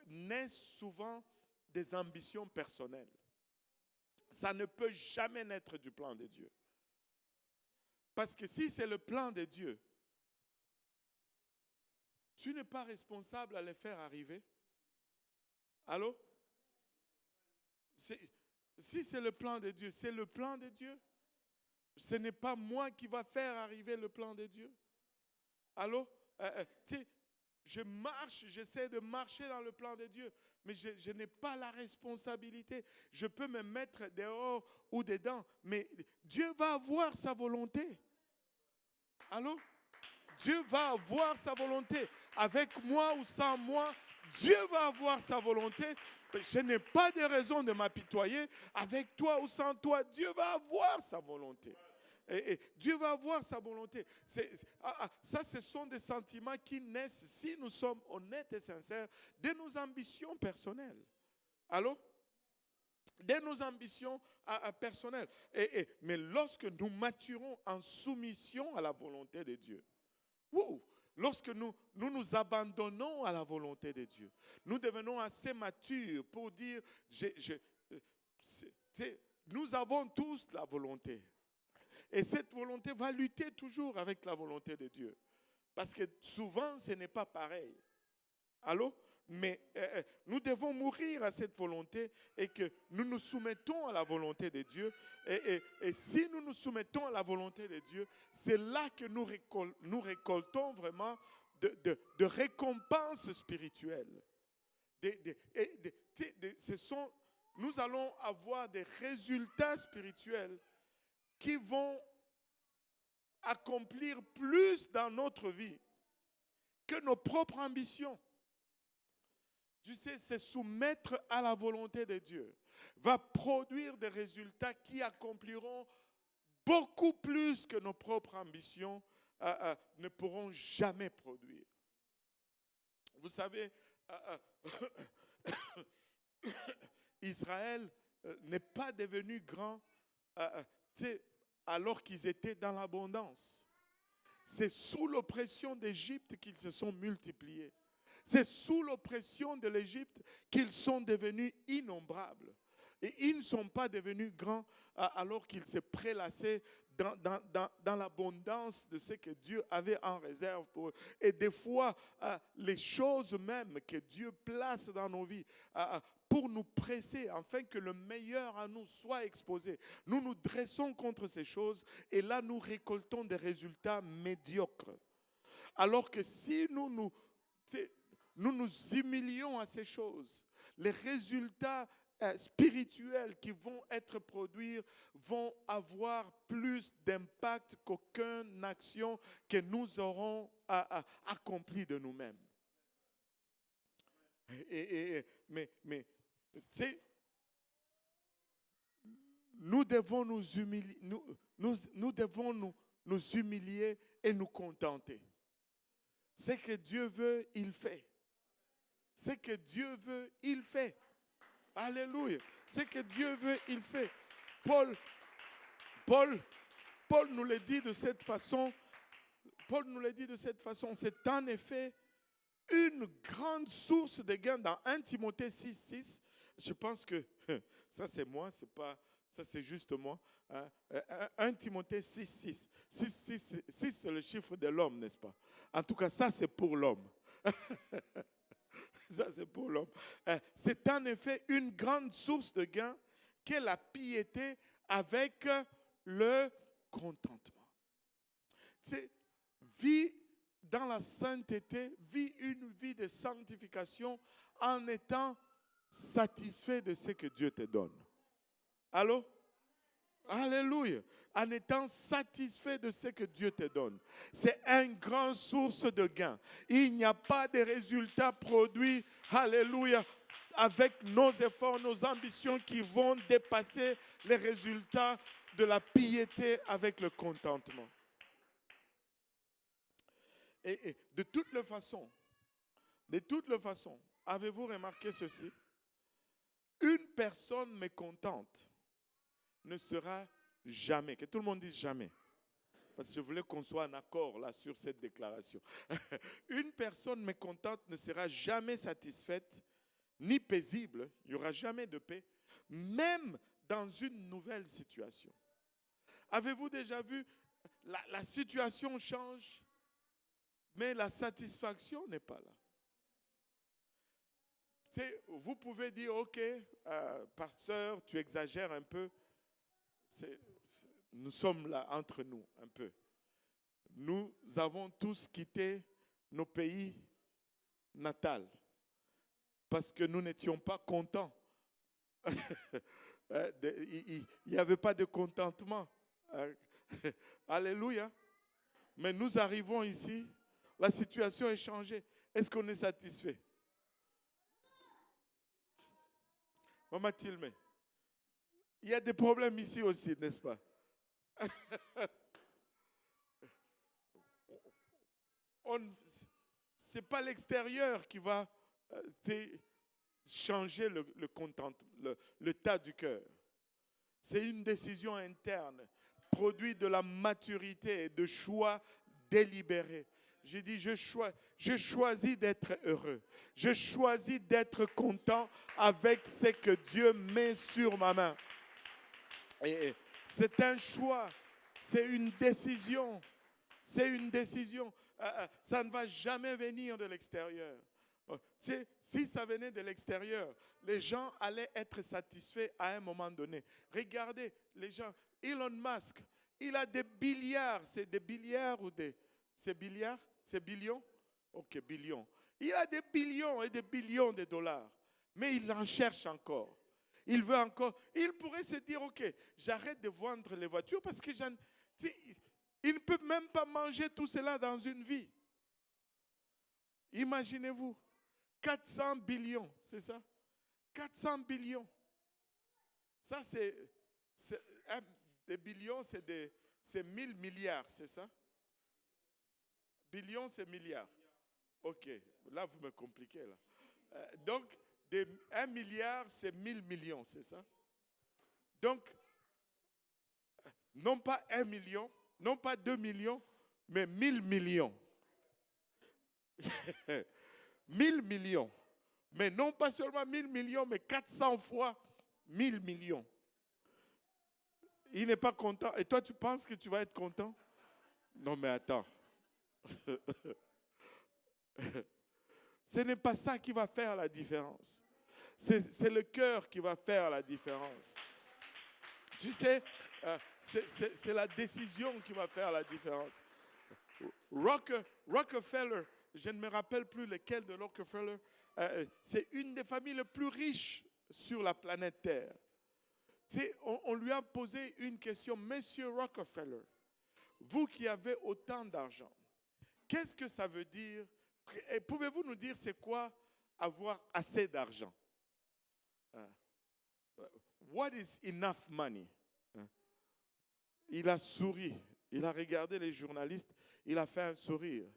naît souvent des ambitions personnelles. Ça ne peut jamais naître du plan de Dieu. Parce que si c'est le plan de Dieu, tu n'es pas responsable à les faire arriver. Allô? Si c'est le plan de Dieu, c'est le plan de Dieu. Ce n'est pas moi qui va faire arriver le plan de Dieu. Allô? J'essaie de marcher dans le plan de Dieu, mais je n'ai pas la responsabilité. Je peux me mettre dehors ou dedans, mais Dieu va avoir sa volonté. Allô? Dieu va avoir sa volonté. Avec moi ou sans moi, Dieu va avoir sa volonté. Je n'ai pas de raison de m'apitoyer. Avec toi ou sans toi, Dieu va avoir sa volonté. Et Dieu va avoir sa volonté. Ça, ce sont des sentiments qui naissent, si nous sommes honnêtes et sincères, de nos ambitions personnelles. Allô? De nos ambitions personnelles. Mais lorsque nous maturons en soumission à la volonté de Dieu, lorsque nous abandonnons à la volonté de Dieu, nous devenons assez matures pour dire, nous avons tous la volonté. Et cette volonté va lutter toujours avec la volonté de Dieu. Parce que souvent, ce n'est pas pareil. Allô? Mais nous devons mourir à cette volonté et que nous nous soumettons à la volonté de Dieu. Et si nous nous soumettons à la volonté de Dieu, c'est là que nous récoltons vraiment de récompenses spirituelles. Nous allons avoir des résultats spirituels qui vont accomplir plus dans notre vie que nos propres ambitions. Tu sais, se soumettre à la volonté de Dieu va produire des résultats qui accompliront beaucoup plus que nos propres ambitions ne pourront jamais produire. Vous savez, Israël n'est pas devenu grand alors qu'ils étaient dans l'abondance. C'est sous l'oppression d'Égypte qu'ils se sont multipliés. C'est sous l'oppression de l'Égypte qu'ils sont devenus innombrables. Et ils ne sont pas devenus grands alors qu'ils se prélassaient dans l'abondance de ce que Dieu avait en réserve pour eux. Et des fois, les choses même que Dieu place dans nos vies pour nous presser, afin que le meilleur à nous soit exposé. Nous nous dressons contre ces choses et là, nous récoltons des résultats médiocres. Alors que si nous nous humilions à ces choses, les résultats spirituels qui vont être produits vont avoir plus d'impact qu'aucune action que nous aurons accomplie de nous-mêmes. Mais tu sais, nous devons nous humilier, nous devons nous humilier et nous contenter. Ce que Dieu veut, il fait. Ce que Dieu veut, il fait. Alléluia. Ce que Dieu veut, il fait. Paul nous le dit de cette façon. Paul nous le dit de cette façon. C'est en effet une grande source de gain dans 1 Timothée 6,6. Je pense que ça c'est moi, c'est pas, ça c'est juste moi. 1 Timothée 6,6. 6 c'est le chiffre de l'homme, n'est-ce pas? En tout cas, ça c'est pour l'homme. Ça c'est pour l'homme. C'est en effet une grande source de gain qu'est la piété avec le contentement. C'est vie dans la sainteté, vis une vie de sanctification en étant satisfait de ce que Dieu te donne. Allô? Alléluia. En étant satisfait de ce que Dieu te donne. C'est une grande source de gain. Il n'y a pas de résultats produits, alléluia, avec nos efforts, nos ambitions qui vont dépasser les résultats de la piété avec le contentement. Et de toutes les façons, avez-vous remarqué ceci? Une personne mécontente ne sera jamais, que tout le monde dise jamais, parce que je voulais qu'on soit en accord là sur cette déclaration. Une personne mécontente ne sera jamais satisfaite, ni paisible, il n'y aura jamais de paix, même dans une nouvelle situation. Avez-vous déjà vu, la situation change, mais la satisfaction n'est pas là. Tu sais, vous pouvez dire, ok, pasteur, tu exagères un peu. Nous sommes là entre nous un peu. Nous avons tous quitté nos pays natals parce que nous n'étions pas contents. Il n'y avait pas de contentement. Alléluia. Mais nous arrivons ici, la situation est changée. Est-ce qu'on est satisfait? Maman Tilmé, il y a des problèmes ici aussi, n'est-ce pas? Ce n'est pas l'extérieur qui va changer le contentement, le tas du cœur. C'est une décision interne, produit de la maturité et de choix délibérés. J'ai dit, je choisis d'être heureux. Je choisis d'être content avec ce que Dieu met sur ma main. Et c'est un choix, c'est une décision. C'est une décision. Ça ne va jamais venir de l'extérieur. Tu sais, si ça venait de l'extérieur, les gens allaient être satisfaits à un moment donné. Regardez, les gens, Elon Musk, il a des milliards. C'est des milliards ou des... C'est milliards? C'est billions? Ok, billions. Il a des billions et des billions de dollars. Mais il en cherche encore. Il veut encore. Il pourrait se dire, ok, j'arrête de vendre les voitures parce que il ne peut même pas manger tout cela dans une vie. Imaginez-vous, 400 billions, c'est ça? 400 billions. Ça, des billions, c'est 1000 milliards, c'est ça? Billions, c'est milliards. Ok, là, vous me compliquez. Là. Donc, 1 milliard, c'est 1000 millions, c'est ça? Donc, non pas 1 million, non pas 2 millions, mais 1000 millions. 1000 millions. Mais non pas seulement 1000 millions, mais 400 fois 1000 millions. Il n'est pas content. Et toi, tu penses que tu vas être content? Non, mais attends. Ce n'est pas ça qui va faire la différence. C'est le cœur qui va faire la différence. Tu sais, c'est la décision qui va faire la différence. Rockefeller, je ne me rappelle plus lequel de Rockefeller, c'est une des familles les plus riches sur la planète Terre. Tu sais, on lui a posé une question, Monsieur Rockefeller, vous qui avez autant d'argent, qu'est-ce que ça veut dire? Et pouvez-vous nous dire c'est quoi avoir assez d'argent? What is enough money? Il a souri, il a regardé les journalistes, il a fait un sourire.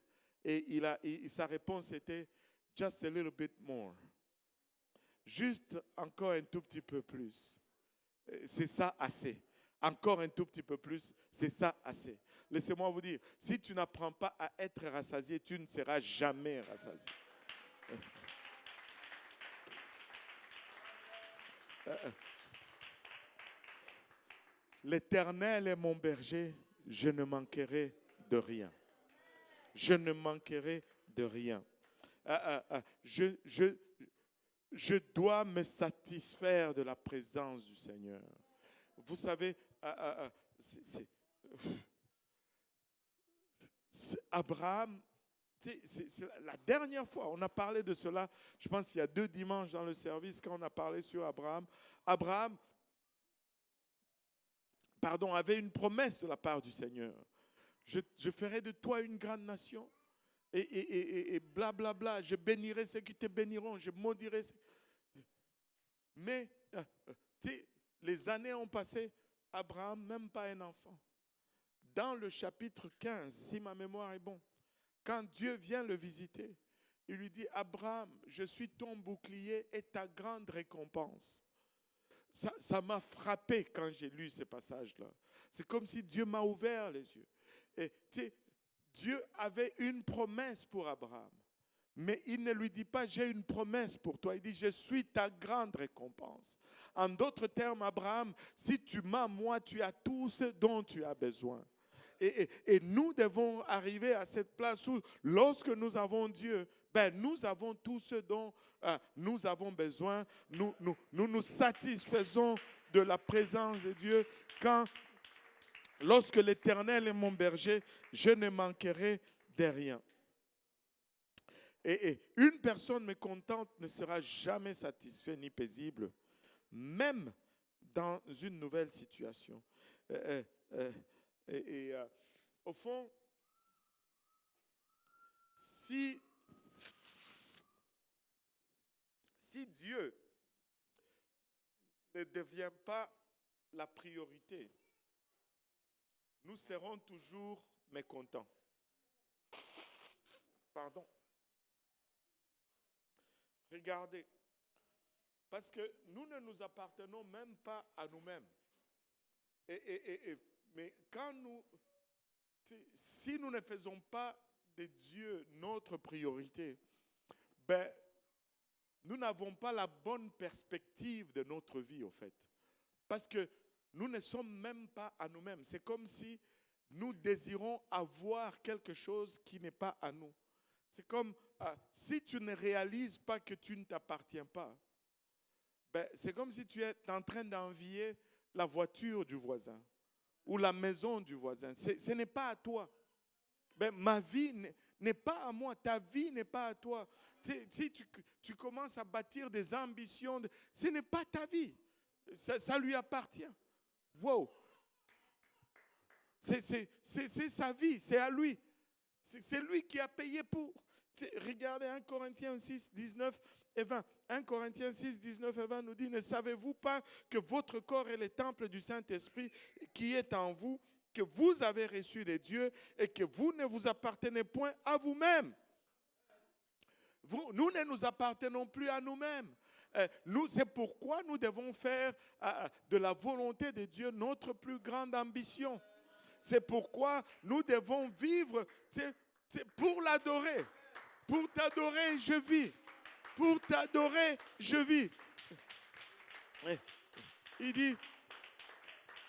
Et sa réponse était just a little bit more. Juste encore un tout petit peu plus. C'est ça assez. Encore un tout petit peu plus, c'est ça assez. Laissez-moi vous dire, si tu n'apprends pas à être rassasié, tu ne seras jamais rassasié. L'Éternel est mon berger, je ne manquerai de rien. Je ne manquerai de rien. Je dois me satisfaire de la présence du Seigneur. Vous savez, Abraham, c'est la dernière fois, on a parlé de cela, je pense qu'il y a 2 dimanches dans le service, quand on a parlé sur Abraham. Abraham, avait une promesse de la part du Seigneur. Je ferai de toi une grande nation. Et blablabla, bla, bla. Je bénirai ceux qui te béniront, je maudirai ceux. Mais, les années ont passé, Abraham, même pas un enfant. Dans le chapitre 15, si ma mémoire est bonne, quand Dieu vient le visiter, il lui dit, Abraham, je suis ton bouclier et ta grande récompense. Ça m'a frappé quand j'ai lu ces passages-là. C'est comme si Dieu m'a ouvert les yeux. Et Dieu avait une promesse pour Abraham. Mais il ne lui dit pas, j'ai une promesse pour toi. Il dit, je suis ta grande récompense. En d'autres termes, Abraham, si tu m'as, moi, tu as tout ce dont tu as besoin. Et nous devons arriver à cette place où, lorsque nous avons Dieu, nous avons tout ce dont nous avons besoin. Nous satisfaisons de la présence de Dieu. Lorsque l'Éternel est mon berger, je ne manquerai de rien. Et une personne mécontente ne sera jamais satisfaite ni paisible, même dans une nouvelle situation. Au fond, si Dieu ne devient pas la priorité, nous serons toujours mécontents. Pardon. Regardez, parce que nous ne nous appartenons même pas à nous-mêmes. Mais si nous ne faisons pas de Dieu notre priorité, nous n'avons pas la bonne perspective de notre vie, au fait. Parce que nous ne sommes même pas à nous-mêmes. C'est comme si nous désirons avoir quelque chose qui n'est pas à nous. C'est comme si tu ne réalises pas que tu ne t'appartiens pas. C'est comme si tu es en train d'envier la voiture du voisin ou la maison du voisin. Ce n'est pas à toi. Ma vie n'est pas à moi. Ta vie n'est pas à toi. Si tu commences à bâtir des ambitions, ce n'est pas ta vie. Ça lui appartient. Wow. C'est sa vie, c'est à lui. C'est lui qui a payé pour. Regardez 1 Corinthiens 6, 19 et 20. 1 Corinthiens 6, 19 et 20 nous dit, ne savez-vous pas que votre corps est le temple du Saint-Esprit qui est en vous, que vous avez reçu de Dieu et que vous ne vous appartenez point à vous-même. Nous ne nous appartenons plus à nous-mêmes. C'est pourquoi nous devons faire de la volonté de Dieu notre plus grande ambition. C'est pourquoi nous devons vivre pour l'adorer. Pour t'adorer, je vis. Pour t'adorer, je vis. Il dit,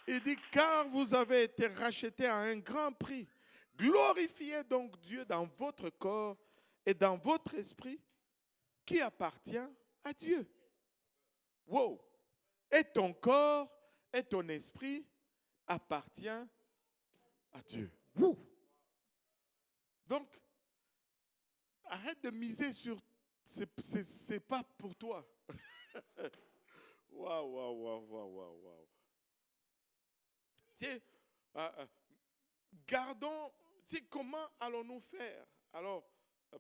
Il dit, car vous avez été rachetés à un grand prix. Glorifiez donc Dieu dans votre corps et dans votre esprit qui appartient à Dieu. Wow! Et ton corps et ton esprit appartient à Dieu. Woo! Donc, arrête de miser sur c'est pas pour toi. Waouh, waouh, waouh, waouh, waouh, waouh. Tiens, gardons, comment allons-nous faire? Alors,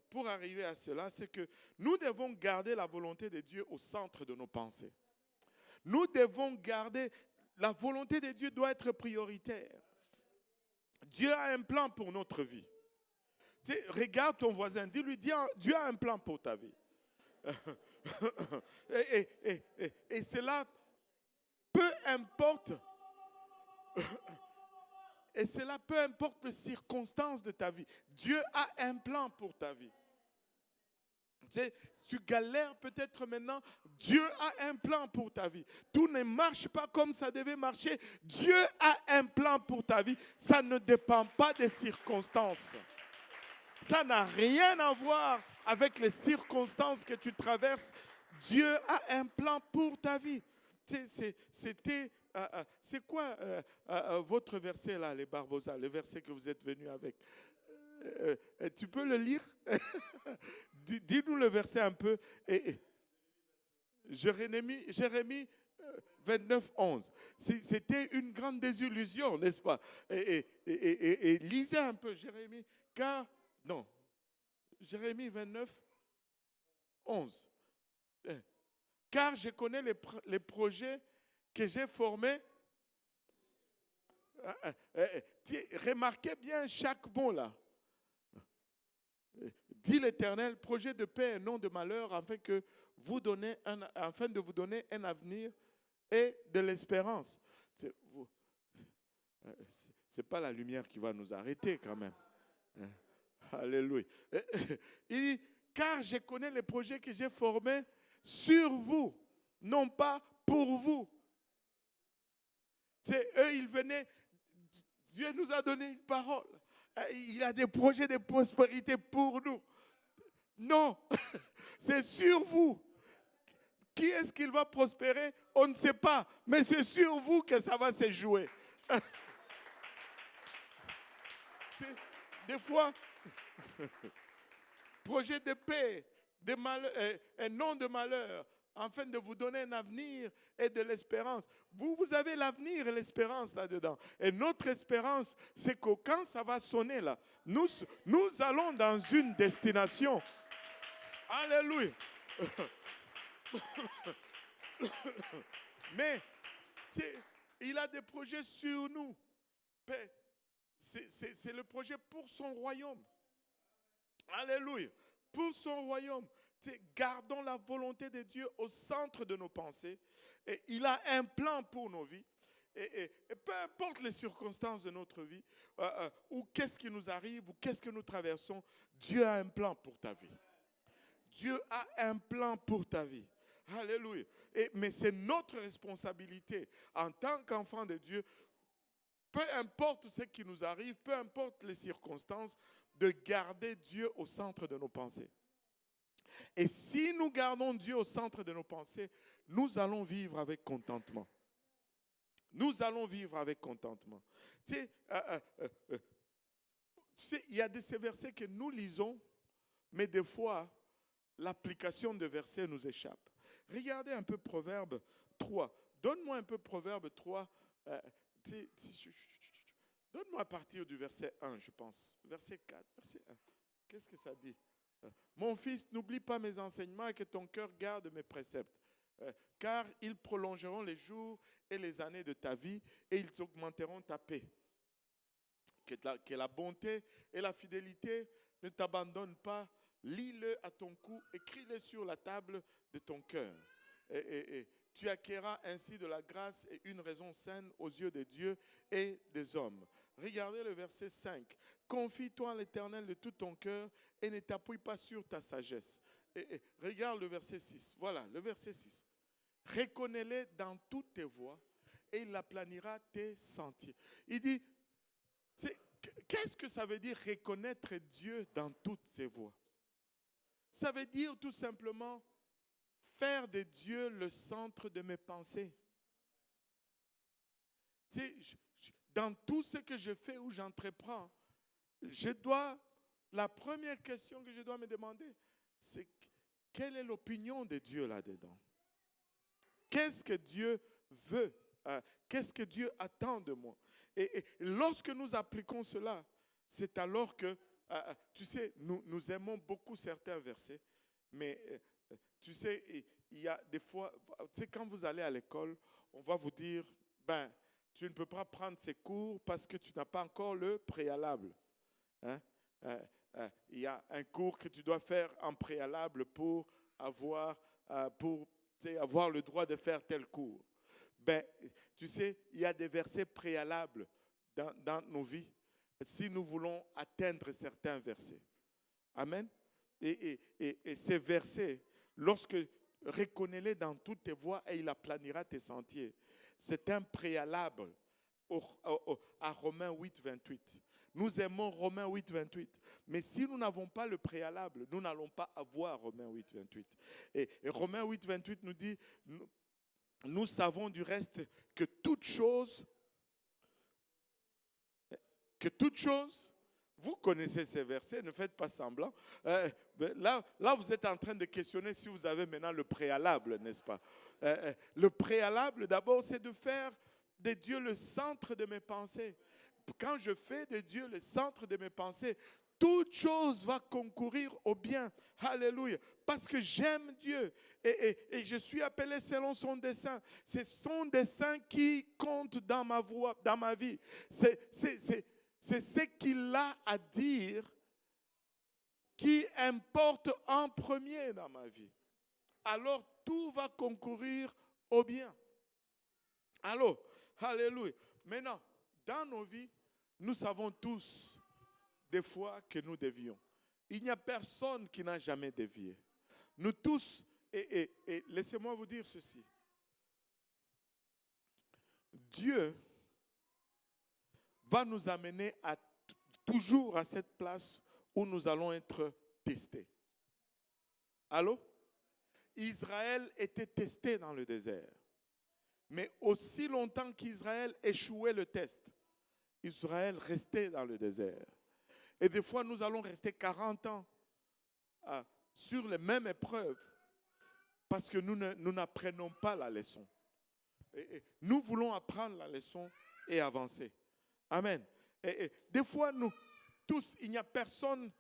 pour arriver à cela, c'est que nous devons garder la volonté de Dieu au centre de nos pensées. Nous devons garder, la volonté de Dieu doit être prioritaire. Dieu a un plan pour notre vie. Tu sais, regarde ton voisin, dis-lui, Dieu a un plan pour ta vie. Et cela, peu importe, et cela peu importe les circonstances de ta vie, Dieu a un plan pour ta vie. Tu galères peut-être maintenant, Dieu a un plan pour ta vie. Tout ne marche pas comme ça devait marcher. Dieu a un plan pour ta vie. Ça ne dépend pas des circonstances. Ça n'a rien à voir avec les circonstances que tu traverses. Dieu a un plan pour ta vie. C'est quoi votre verset là, les Barbosa, le verset que vous êtes venus avec? Tu peux le lire? Dis-nous le verset un peu. Jérémie 29, 11. C'était une grande désillusion, n'est-ce pas? Et lisez un peu Jérémie, Jérémie 29, 11. Car je connais les projets que j'ai formés. Remarquez bien chaque mot là. Dit l'Éternel, projet de paix et non de malheur, afin de vous donner un avenir et de l'espérance. C'est pas la lumière qui va nous arrêter quand même. Alléluia. Il dit, car je connais les projets que j'ai formés sur vous, non pas pour vous. Eux, ils venaient, Dieu nous a donné une parole. Il a des projets de prospérité pour nous. Non, c'est sur vous. Qui est-ce qu'il va prospérer? On ne sait pas, mais c'est sur vous que ça va se jouer. Des fois, projet de paix, de malheur, et non de malheur, afin de vous donner un avenir et de l'espérance. Vous avez l'avenir et l'espérance là-dedans. Et notre espérance, c'est que quand ça va sonner là, nous allons dans une destination. Alléluia. Mais il a des projets sur nous. C'est le projet pour son royaume. Alléluia. Pour son royaume. Gardons la volonté de Dieu au centre de nos pensées. Et il a un plan pour nos vies. Et peu importe les circonstances de notre vie, ou qu'est-ce qui nous arrive, ou qu'est-ce que nous traversons, Dieu a un plan pour ta vie. Dieu a un plan pour ta vie. Alléluia. Mais c'est notre responsabilité en tant qu'enfant de Dieu, peu importe ce qui nous arrive, peu importe les circonstances, de garder Dieu au centre de nos pensées. Et si nous gardons Dieu au centre de nos pensées, nous allons vivre avec contentement. Nous allons vivre avec contentement. Tu sais, il y a ces versets que nous lisons, mais des fois, l'application de versets nous échappe. Regardez un peu Proverbe 3. Donne-moi un peu Proverbe 3. Donne-moi à partir du verset 1, je pense. Verset 4, verset 1. Qu'est-ce que ça dit? Mon fils, n'oublie pas mes enseignements et que ton cœur garde mes préceptes. Car ils prolongeront les jours et les années de ta vie et ils augmenteront ta paix. Que la bonté et la fidélité ne t'abandonnent pas. Lis-le à ton cou, écris-le sur la table de ton cœur. Et tu acquerras ainsi de la grâce et une raison saine aux yeux de Dieu et des hommes. Regardez le verset 5. Confie-toi à l'Éternel de tout ton cœur et ne t'appuie pas sur ta sagesse. Et regarde le verset 6. Voilà, le verset 6. Reconnais-les dans toutes tes voies et il aplanira tes sentiers. Il dit, qu'est-ce que ça veut dire reconnaître Dieu dans toutes ses voies? Ça veut dire tout simplement faire de Dieu le centre de mes pensées. Dans tout ce que je fais ou j'entreprends, la première question que je dois me demander, c'est quelle est l'opinion de Dieu là-dedans? Qu'est-ce que Dieu veut? Qu'est-ce que Dieu attend de moi? Et lorsque nous appliquons cela, c'est alors que, tu sais, nous aimons beaucoup certains versets, mais tu sais, il y a des fois, tu sais, quand vous allez à l'école, on va vous dire, tu ne peux pas prendre ces cours parce que tu n'as pas encore le préalable. Hein? Il y a un cours que tu dois faire en préalable pour avoir le droit de faire tel cours. Tu sais, il y a des versets préalables dans nos vies si nous voulons atteindre certains versets. Amen. Et ces versets, lorsque reconnais-les dans toutes tes voies et il aplanira tes sentiers, c'est un préalable à Romains 8, 28. Nous aimons Romains 8, 28. Mais si nous n'avons pas le préalable, nous n'allons pas avoir Romains 8, 28. Et Romains 8, 28 nous dit, nous savons du reste que toute chose, vous connaissez ces versets, ne faites pas semblant. Là, vous êtes en train de questionner si vous avez maintenant le préalable, n'est-ce pas? Le préalable, d'abord, c'est de faire de Dieu le centre de mes pensées. Quand je fais de Dieu le centre de mes pensées, toute chose va concourir au bien. Alléluia. Parce que j'aime Dieu et je suis appelé selon son dessein. C'est son dessein qui compte dans ma vie. C'est ce qu'il a à dire qui importe en premier dans ma vie. Alors tout va concourir au bien. Alors, alléluia. Maintenant, dans nos vies, nous savons tous des fois que nous dévions. Il n'y a personne qui n'a jamais dévié. Nous tous, et laissez-moi vous dire ceci. Dieu va nous amener toujours à cette place où nous allons être testés. Allô? Israël était testé dans le désert. Mais aussi longtemps qu'Israël échouait le test, Israël restait dans le désert. Et des fois, nous allons rester 40 ans sur les mêmes épreuves parce que nous n'apprenons pas la leçon. Et nous voulons apprendre la leçon et avancer. Amen. Et des fois, nous tous, il n'y a personne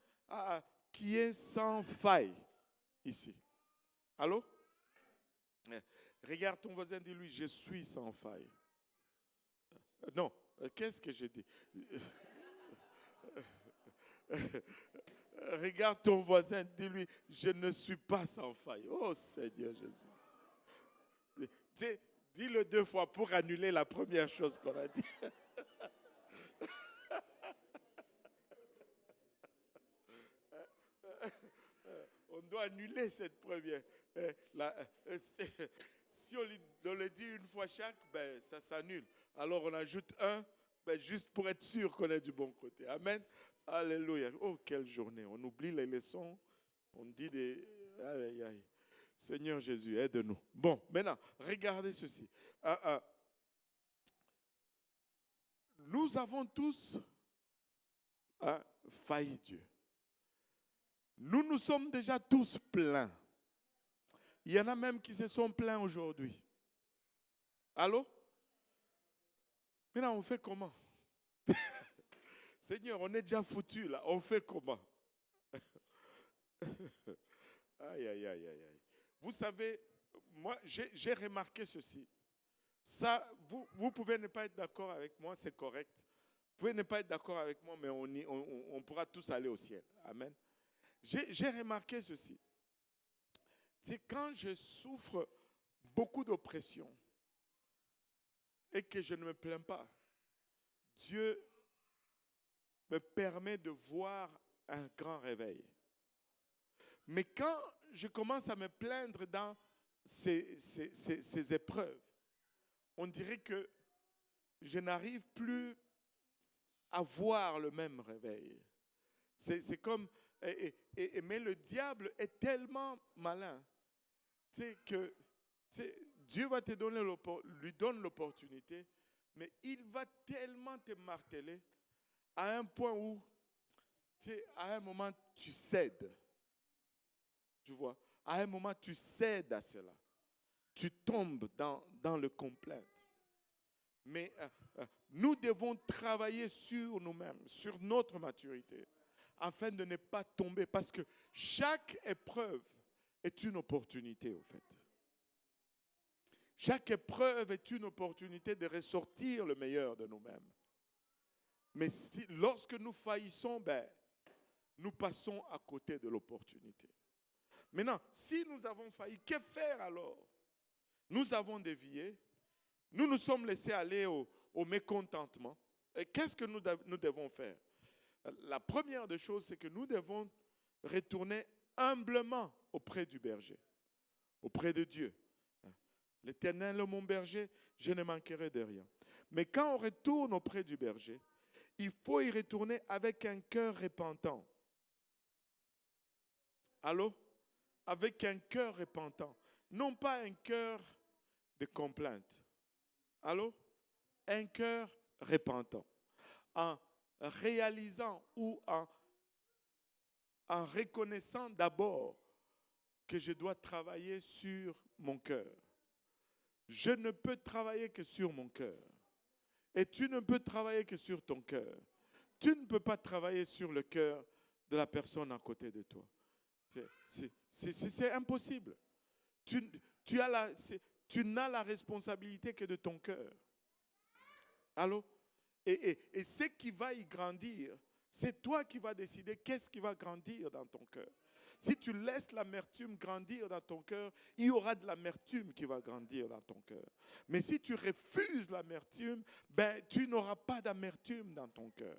qui est sans faille ici. Allô? Regarde ton voisin, dis-lui, je suis sans faille. Non, qu'est-ce que je dis? Regarde ton voisin, dis-lui, je ne suis pas sans faille. Oh Seigneur Jésus. Dis-le 2 fois pour annuler la première chose qu'on a dit. On doit annuler cette première. Si on le dit une fois chaque, ça s'annule. Alors on ajoute un, juste pour être sûr qu'on est du bon côté. Amen. Alléluia. Oh, quelle journée. On oublie les leçons. On dit des... Aïe, aïe. Seigneur Jésus, aide-nous. Bon, maintenant, regardez ceci. Nous avons tous failli Dieu. Nous nous sommes déjà tous plaints. Il y en a même qui se sont plaints aujourd'hui. Allô? Maintenant, on fait comment? Seigneur, on est déjà foutu là. On fait comment? Aïe, aïe, aïe, aïe. Vous savez, moi, j'ai remarqué ceci. Ça, vous pouvez ne pas être d'accord avec moi, c'est correct. Vous pouvez ne pas être d'accord avec moi, mais on pourra tous aller au ciel. Amen. J'ai remarqué ceci. C'est quand je souffre beaucoup d'oppression et que je ne me plains pas, Dieu me permet de voir un grand réveil. Mais quand je commence à me plaindre dans ces épreuves, on dirait que je n'arrive plus à voir le même réveil. C'est comme, mais le diable est tellement malin, que Dieu va te donner lui donne l'opportunité, mais il va tellement te marteler à un point où, à un moment, tu cèdes. Tu vois, à un moment, tu cèdes à cela. Tu tombes dans le complainte. Mais nous devons travailler sur nous-mêmes, sur notre maturité, afin de ne pas tomber. Parce que chaque épreuve est une opportunité, au fait. Chaque épreuve est une opportunité de ressortir le meilleur de nous-mêmes. Mais lorsque nous faillissons, nous passons à côté de l'opportunité. Maintenant, si nous avons failli, que faire alors? Nous avons dévié, nous nous sommes laissés aller au mécontentement. Et qu'est-ce que nous devons faire? La première des choses, c'est que nous devons retourner humblement auprès du berger, auprès de Dieu. L'Éternel est mon berger, je ne manquerai de rien. Mais quand on retourne auprès du berger, il faut y retourner avec un cœur repentant. Allô? Avec un cœur repentant. Non pas un cœur de complainte. Allô? Un cœur repentant. En réalisant ou en reconnaissant d'abord que je dois travailler sur mon cœur. Je ne peux travailler que sur mon cœur. Et tu ne peux travailler que sur ton cœur. Tu ne peux pas travailler sur le cœur de la personne à côté de toi. C'est impossible. Tu n'as la responsabilité que de ton cœur. Allô? Et ce qui va y grandir, c'est toi qui vas décider qu'est-ce qui va grandir dans ton cœur. Si tu laisses l'amertume grandir dans ton cœur, il y aura de l'amertume qui va grandir dans ton cœur. Mais si tu refuses l'amertume, tu n'auras pas d'amertume dans ton cœur.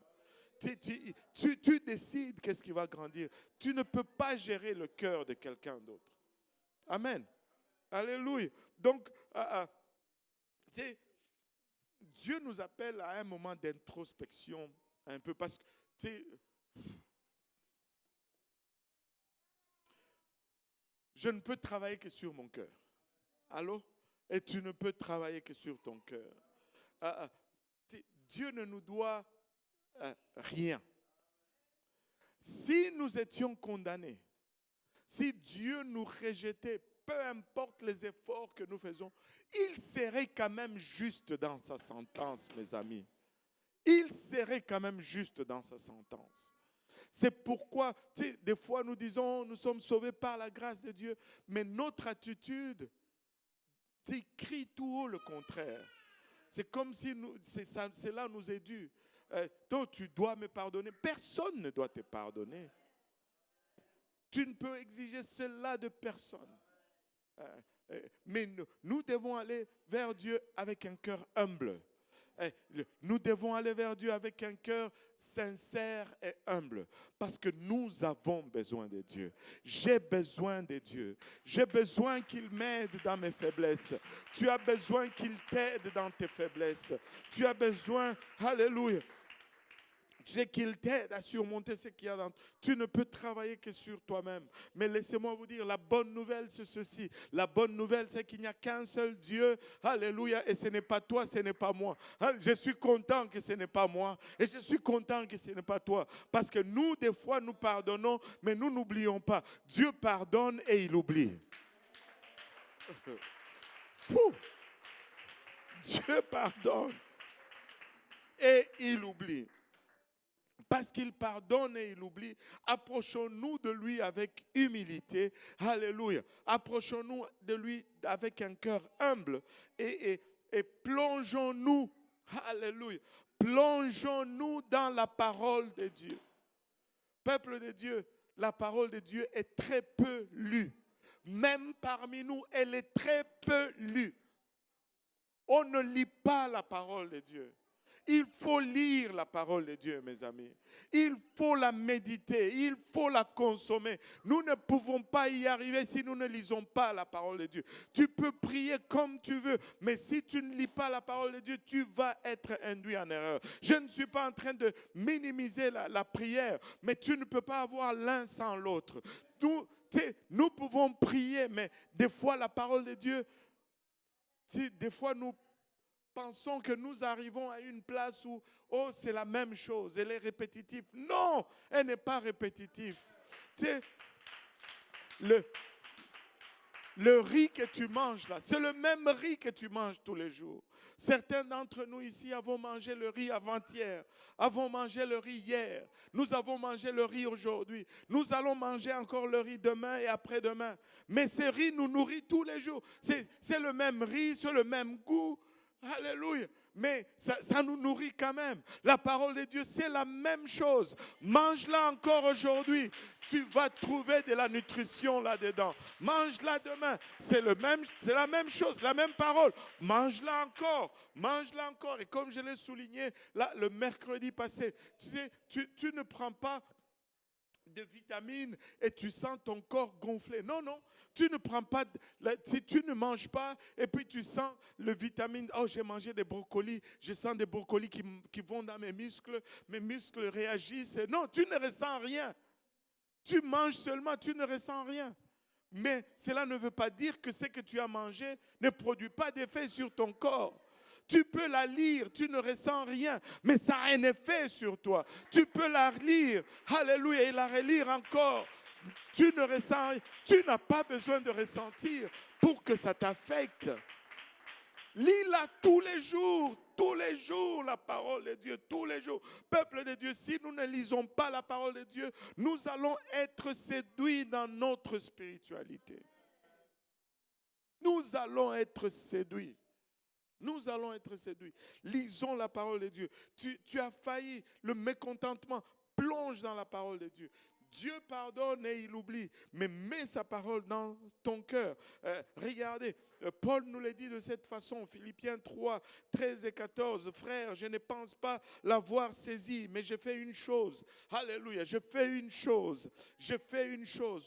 Tu décides qu'est-ce qui va grandir. Tu ne peux pas gérer le cœur de quelqu'un d'autre. Amen. Alléluia. Donc, Dieu nous appelle à un moment d'introspection un peu parce que, je ne peux travailler que sur mon cœur. Allô? Et tu ne peux travailler que sur ton cœur. Dieu ne nous doit rien. Si nous étions condamnés, si Dieu nous rejetait, peu importe les efforts que nous faisons, il serait quand même juste dans sa sentence, mes amis. Il serait quand même juste dans sa sentence. C'est pourquoi, des fois nous disons, nous sommes sauvés par la grâce de Dieu, mais notre attitude crie tout haut le contraire. C'est comme si cela nous est dû. Donc tu dois me pardonner. Personne ne doit te pardonner. Tu ne peux exiger cela de personne. Mais nous devons aller vers Dieu avec un cœur humble. Nous devons aller vers Dieu avec un cœur sincère et humble. Parce que nous avons besoin de Dieu. J'ai besoin de Dieu. J'ai besoin qu'il m'aide dans mes faiblesses. Tu as besoin qu'il t'aide dans tes faiblesses. Tu as besoin, alléluia. Tu sais qu'il t'aide à surmonter ce qu'il y a dans toi. Tu ne peux travailler que sur toi-même. Mais laissez-moi vous dire, la bonne nouvelle, c'est ceci. La bonne nouvelle, c'est qu'il n'y a qu'un seul Dieu. Alléluia. Et ce n'est pas toi, ce n'est pas moi. Je suis content que ce n'est pas moi. Et je suis content que ce n'est pas toi. Parce que nous, des fois, nous pardonnons, mais nous n'oublions pas. Dieu pardonne et il oublie. Dieu pardonne et il oublie. Parce qu'il pardonne et il oublie, approchons-nous de lui avec humilité. Alléluia. Approchons-nous de lui avec un cœur humble et plongeons-nous, alléluia, plongeons-nous dans la parole de Dieu. Peuple de Dieu, la parole de Dieu est très peu lue. Même parmi nous, elle est très peu lue. On ne lit pas la parole de Dieu. Il faut lire la parole de Dieu, mes amis. Il faut la méditer, il faut la consommer. Nous ne pouvons pas y arriver si nous ne lisons pas la parole de Dieu. Tu peux prier comme tu veux, mais si tu ne lis pas la parole de Dieu, tu vas être induit en erreur. Je ne suis pas en train de minimiser la prière, mais tu ne peux pas avoir l'un sans l'autre. Nous pouvons prier, mais des fois la parole de Dieu, des fois nous pensons que nous arrivons à une place où, oh, c'est la même chose, elle est répétitive. Non, elle n'est pas répétitive. Tu sais, le riz que tu manges là, c'est le même riz que tu manges tous les jours. Certains d'entre nous ici avons mangé le riz avant-hier, avons mangé le riz hier, nous avons mangé le riz aujourd'hui, nous allons manger encore le riz demain et après-demain. Mais ce riz nous nourrit tous les jours. C'est le même riz, c'est le même goût. Alléluia. Mais ça nous nourrit quand même. La parole de Dieu, c'est la même chose. Mange-la encore aujourd'hui. Tu vas trouver de la nutrition là-dedans. Mange-la demain. C'est la même chose, la même parole. Mange-la encore. Mange-la encore. Et comme je l'ai souligné là, le mercredi passé, tu sais, tu ne prends pas de vitamines et tu sens ton corps gonfler. Non, non. Tu ne prends pas, si tu ne manges pas et puis tu sens le vitamine, oh j'ai mangé des brocolis, je sens des brocolis qui vont dans mes muscles réagissent. Non, tu ne ressens rien. Tu manges seulement, tu ne ressens rien. Mais cela ne veut pas dire que ce que tu as mangé ne produit pas d'effet sur ton corps. Tu peux la lire, tu ne ressens rien, mais ça a un effet sur toi. Tu peux la lire, alléluia, et la relire encore. Tu ne ressens, tu n'as pas besoin de ressentir pour que ça t'affecte. Lis-la tous les jours, la parole de Dieu, tous les jours. Peuple de Dieu, si nous ne lisons pas la parole de Dieu, nous allons être séduits dans notre spiritualité. Nous allons être séduits. Nous allons être séduits. Lisons la parole de Dieu. Tu as failli, le mécontentement, plonge dans la parole de Dieu. Dieu pardonne et il oublie, mais mets sa parole dans ton cœur. Regardez, Paul nous le dit de cette façon, Philippiens 3, 13 et 14. Frères, je ne pense pas l'avoir saisi, mais je fais une chose. Alléluia, je fais une chose,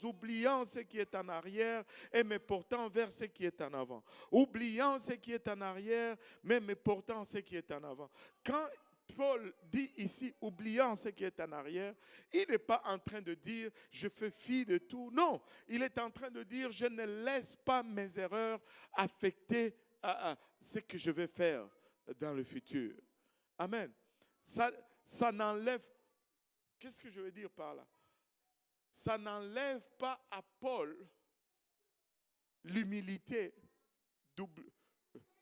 oubliant ce qui est en arrière et me portant vers ce qui est en avant. Oubliant ce qui est en arrière, mais me portant ce qui est en avant. Quand Paul dit ici, oubliant ce qui est en arrière, il n'est pas en train de dire, je fais fi de tout. Non, il est en train de dire, je ne laisse pas mes erreurs affecter ce que je vais faire dans le futur. Amen. Ça n'enlève, qu'est-ce que je veux dire par là? Ça n'enlève pas à Paul l'humilité double.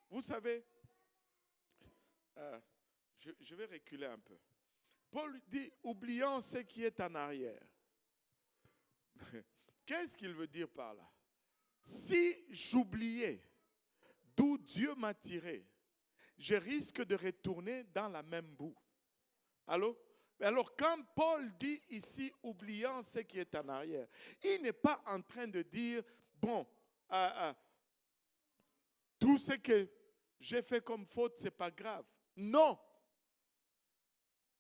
Vous savez, je vais reculer un peu. Paul dit, oubliant ce qui est en arrière. Qu'est-ce qu'il veut dire par là? Si j'oubliais d'où Dieu m'a tiré, je risque de retourner dans la même boue. Allô? Alors, quand Paul dit ici, oubliant ce qui est en arrière, il n'est pas en train de dire, bon, tout ce que j'ai fait comme faute, ce n'est pas grave. Non.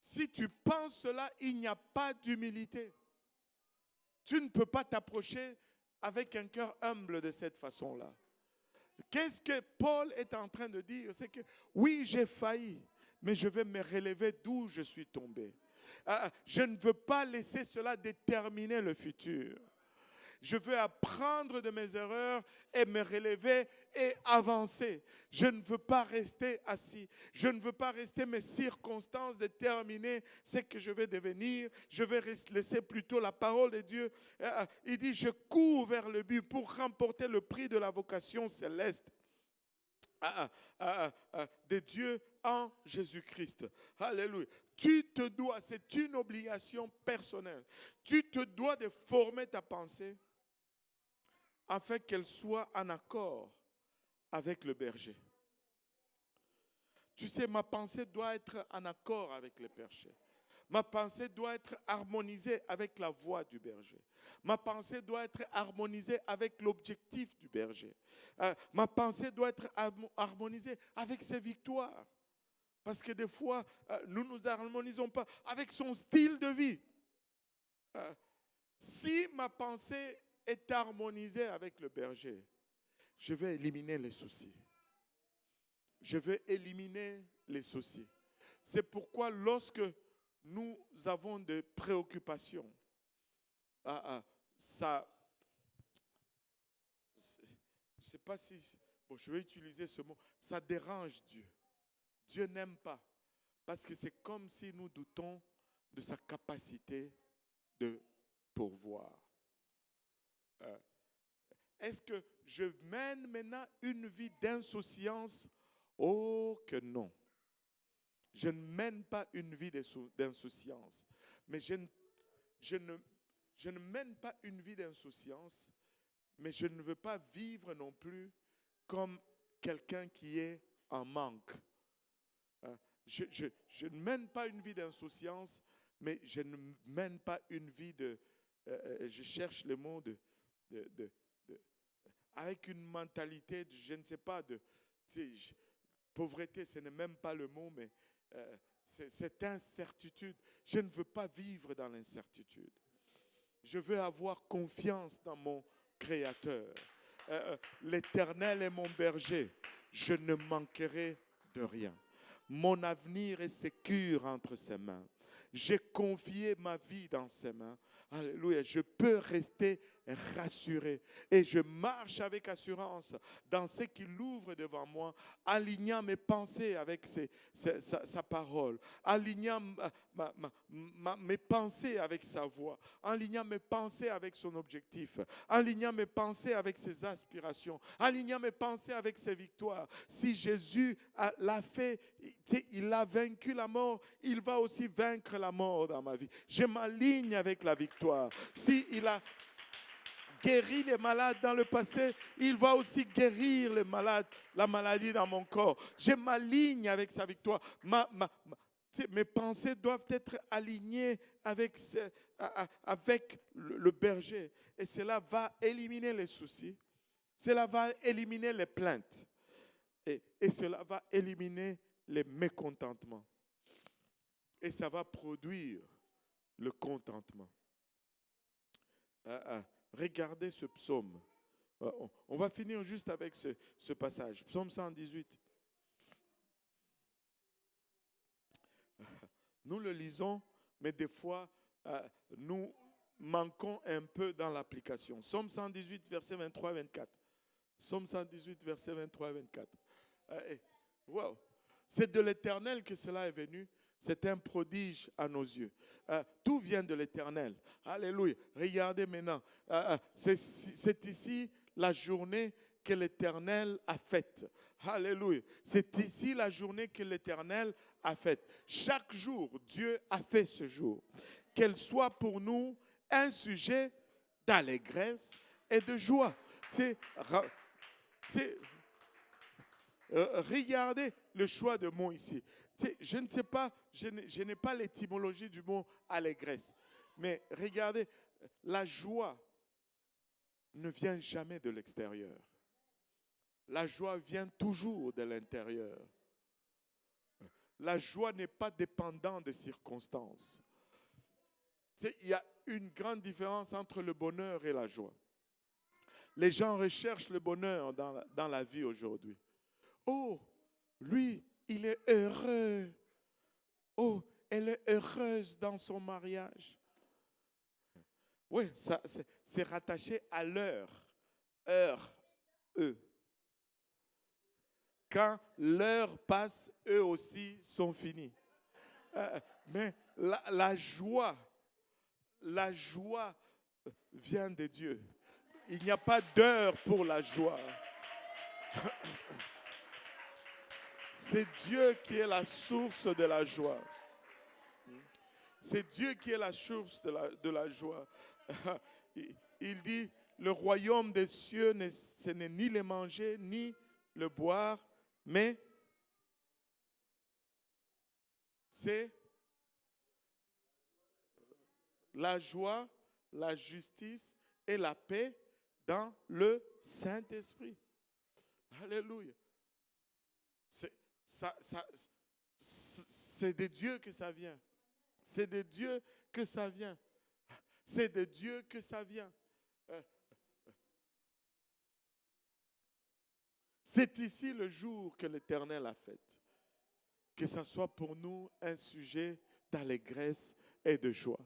Si tu penses cela, il n'y a pas d'humilité. Tu ne peux pas t'approcher avec un cœur humble de cette façon-là. Qu'est-ce que Paul est en train de dire? C'est que oui, j'ai failli, mais je vais me relever d'où je suis tombé. Je ne veux pas laisser cela déterminer le futur. Je veux apprendre de mes erreurs et me relever et avancer. Je ne veux pas rester assis. Je ne veux pas rester mes circonstances déterminer ce que je vais devenir. Je vais laisser plutôt la parole de Dieu. Il dit, je cours vers le but pour remporter le prix de la vocation céleste de Dieu en Jésus-Christ. Alléluia. Tu te dois, c'est une obligation personnelle. Tu te dois de former ta pensée afin qu'elle soit en accord avec le berger. Tu sais, ma pensée doit être en accord avec le berger. Ma pensée doit être harmonisée avec la voix du berger. Ma pensée doit être harmonisée avec l'objectif du berger. Ma pensée doit être harmonisée avec ses victoires. Parce que des fois, nous ne nous harmonisons pas avec son style de vie. Si ma pensée est harmonisée avec le berger, je vais éliminer les soucis. Je vais éliminer les soucis. C'est pourquoi lorsque nous avons des préoccupations, ça, je ne sais pas si, bon, je vais utiliser ce mot, ça dérange Dieu. Dieu n'aime pas, parce que c'est comme si nous doutons de sa capacité de pourvoir. Est-ce que je mène maintenant une vie d'insouciance? Oh que non. Je ne mène pas une vie d'insouciance. Mais je ne mène pas une vie d'insouciance, mais je ne veux pas vivre non plus comme quelqu'un qui est en manque. Je ne mène pas une vie d'insouciance, mais je ne mène pas une vie de... je cherche le mot avec une mentalité, je ne sais pas, pauvreté, ce n'est même pas le mot, mais cette incertitude. Je ne veux pas vivre dans l'incertitude. Je veux avoir confiance dans mon Créateur. L'Éternel est mon berger. Je ne manquerai de rien. Mon avenir est sécure entre ses mains. J'ai confié ma vie dans ses mains. Alléluia. Je peux rester rassuré. Et je marche avec assurance dans ce qu'il ouvre devant moi, alignant mes pensées avec sa parole, alignant mes pensées avec sa voix, alignant mes pensées avec son objectif, alignant mes pensées avec ses aspirations, alignant mes pensées avec ses victoires. Si Jésus l'a fait, il a vaincu la mort, il va aussi vaincre la mort dans ma vie. Je m'aligne avec la victoire. Si il a guéri les malades dans le passé, il va aussi guérir les malades, la maladie dans mon corps. Je m'aligne avec sa victoire. Mes pensées doivent être alignées avec le berger. Et cela va éliminer les soucis. Cela va éliminer les plaintes. Et cela va éliminer les mécontentements. Et ça va produire le contentement. Regardez ce psaume. On va finir juste avec ce passage. Psaume 118. Nous le lisons, mais des fois, nous manquons un peu dans l'application. Psaume 118, versets 23 et 24. Psaume 118, versets 23 et 24. Wow. C'est de l'Éternel que cela est venu. C'est un prodige à nos yeux. Tout vient de l'Éternel. Alléluia. Regardez maintenant. C'est ici la journée que l'Éternel a faite. Alléluia. C'est ici la journée que l'Éternel a faite. Chaque jour, Dieu a fait ce jour. Qu'elle soit pour nous un sujet d'allégresse et de joie. Regardez le choix de mots ici. Je ne sais pas, je n'ai pas l'étymologie du mot allégresse. Mais regardez, la joie ne vient jamais de l'extérieur. La joie vient toujours de l'intérieur. La joie n'est pas dépendante des circonstances. Il y a une grande différence entre le bonheur et la joie. Les gens recherchent le bonheur dans la vie aujourd'hui. Oh, lui, il est heureux. Oh, elle est heureuse dans son mariage. Oui, c'est rattaché à l'heure. Heure, eux. Quand l'heure passe, eux aussi sont finis. Mais la joie vient de Dieu. Il n'y a pas d'heure pour la joie. C'est Dieu qui est la source de la joie. C'est Dieu qui est la source de la joie. Il dit, le royaume des cieux, ce n'est ni le manger, ni le boire, mais c'est la joie, la justice et la paix dans le Saint-Esprit. Alléluia. C'est de Dieu que ça vient. C'est de Dieu que ça vient. C'est de Dieu que ça vient. C'est ici le jour que l'Éternel a fait. Que ce soit pour nous un sujet d'allégresse et de joie.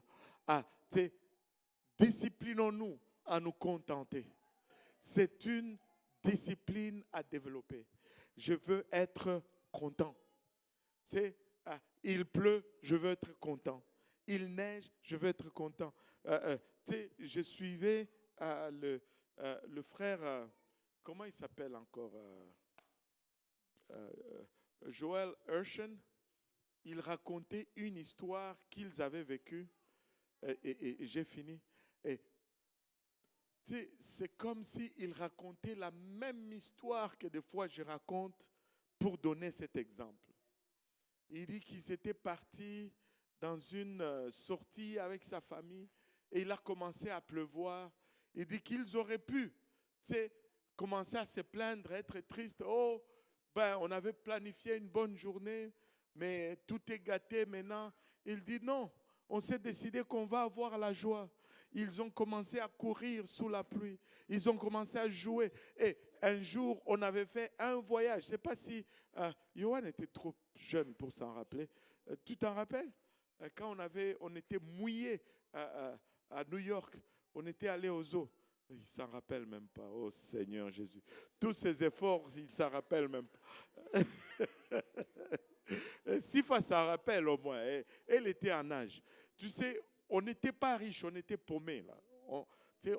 Disciplinons-nous à nous contenter. C'est une discipline à développer. Je veux être content. Il pleut, je veux être content. Il neige, je veux être content. Je suivais le frère, comment il s'appelle encore, Joel Urshan. Il racontait une histoire qu'ils avaient vécue. Et j'ai fini. Et c'est comme s'il racontait la même histoire que des fois je raconte pour donner cet exemple. Il dit qu'ils étaient partis dans une sortie avec sa famille et il a commencé à pleuvoir. Il dit qu'ils auraient pu commencer à se plaindre, être tristes. Oh, on avait planifié une bonne journée, mais tout est gâté maintenant. Il dit non, on s'est décidé qu'on va avoir la joie. Ils ont commencé à courir sous la pluie. Ils ont commencé à jouer. Et un jour, on avait fait un voyage. Je ne sais pas si Johan était trop jeune pour s'en rappeler. Tu t'en rappelles? Quand on était mouillés à New York, on était allé au zoo. Il ne s'en rappelle même pas. Oh Seigneur Jésus. Tous ces efforts, il ne s'en rappelle même pas. Sifa s'en rappelle au moins. Elle était en âge. Tu sais, on n'était pas riches, on était paumés. Là.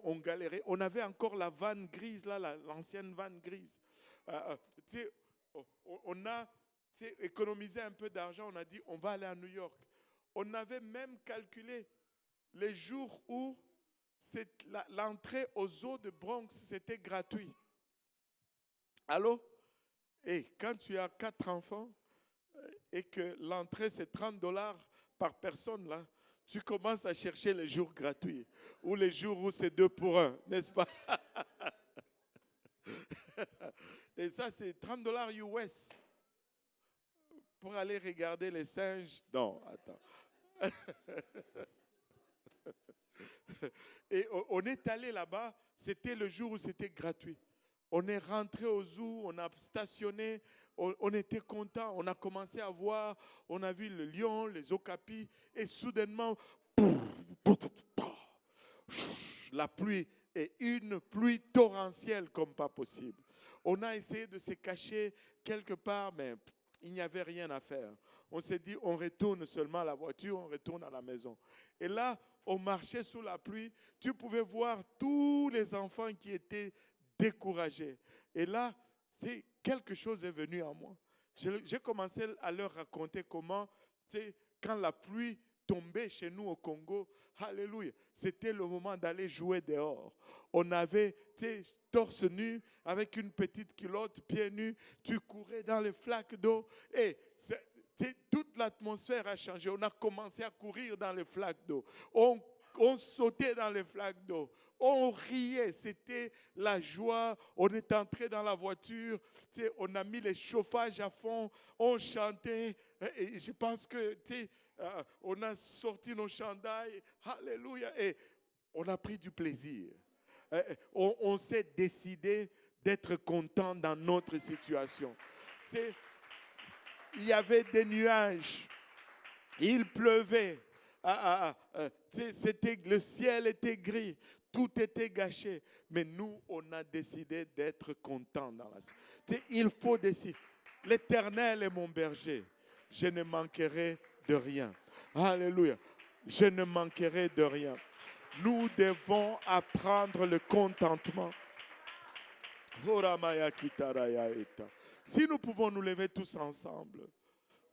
On galérait. On avait encore la vanne grise, là, l'ancienne vanne grise. On a économisé un peu d'argent. On a dit, on va aller à New York. On avait même calculé les jours où l'entrée aux zoo de Bronx, c'était gratuit. Allô? Et quand tu as 4 enfants et que l'entrée, c'est $30 par personne, là, tu commences à chercher les jours gratuits ou les jours où c'est 2 pour 1, n'est-ce pas? Et ça, c'est $30 US pour aller regarder les singes. Non, attends. Et on est allé là-bas, c'était le jour où c'était gratuit. On est rentré au zoo, on a stationné, on était content, on a commencé à voir, on a vu le lion, les okapis, et soudainement, la pluie, et une pluie torrentielle comme pas possible. On a essayé de se cacher quelque part, mais il n'y avait rien à faire. On s'est dit, on retourne seulement à la voiture, on retourne à la maison. Et là, on marchait sous la pluie, tu pouvais voir tous les enfants qui étaient découragés. Et là, quelque chose est venu à moi. J'ai commencé à leur raconter comment, quand la pluie tombait chez nous au Congo, alléluia, c'était le moment d'aller jouer dehors. On avait, torse nu, avec une petite culotte, pieds nus, tu courais dans les flaques d'eau et toute l'atmosphère a changé. On a commencé à courir dans les flaques d'eau. On sautait dans les flaques d'eau. On riait. C'était la joie. On est entré dans la voiture. On a mis les chauffages à fond. On chantait. Et je pense que on a sorti nos chandails. Alléluia. Et on a pris du plaisir. On s'est décidé d'être content dans notre situation. Il y avait des nuages, il pleuvait, le ciel était gris, tout était gâché. Mais nous, on a décidé d'être contents dans la vie. Il faut décider. L'Éternel est mon berger, je ne manquerai de rien. Alléluia, je ne manquerai de rien. Nous devons apprendre le contentement. Si nous pouvons nous lever tous ensemble,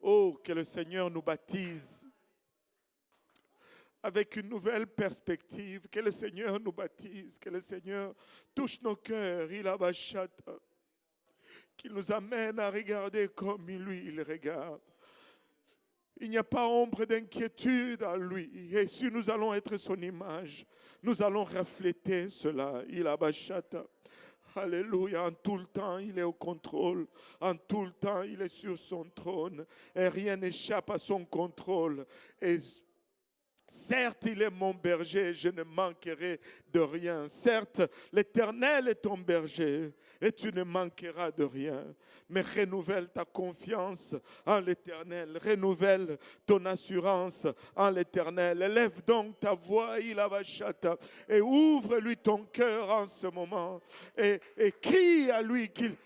oh, que le Seigneur nous baptise avec une nouvelle perspective, que le Seigneur nous baptise, que le Seigneur touche nos cœurs, qu'il nous amène à regarder comme lui, il regarde. Il n'y a pas ombre d'inquiétude en lui. Et si nous allons être son image, nous allons refléter cela. Alléluia, en tout le temps, il est au contrôle. En tout le temps, il est sur son trône. Et rien n'échappe à son contrôle. Et certes, il est mon berger, je ne manquerai de rien. Certes, l'Éternel est ton berger et tu ne manqueras de rien. Mais renouvelle ta confiance en l'Éternel. Renouvelle ton assurance en l'Éternel. Élève donc ta voix, Ilabashata, et ouvre-lui ton cœur en ce moment. Et crie à lui qu'il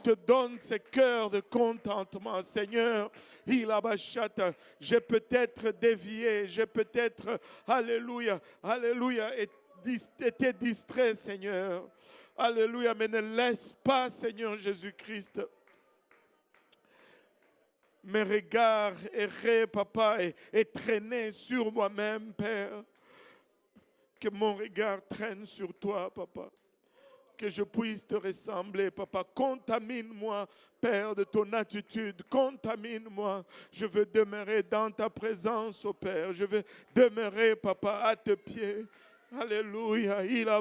te donne ce cœurs de contentement. Seigneur, j'ai peut-être dévié, j'ai peut-être, alléluia, été distrait, Seigneur. Alléluia, mais ne laisse pas, Seigneur Jésus-Christ, mes regards errer, papa, et traîner sur moi-même, Père. Que mon regard traîne sur toi, papa. Que je puisse te ressembler, papa. Contamine-moi, Père, de ton attitude. Contamine-moi. Je veux demeurer dans ta présence, oh Père. Je veux demeurer, papa, à tes pieds. Alléluia. Il a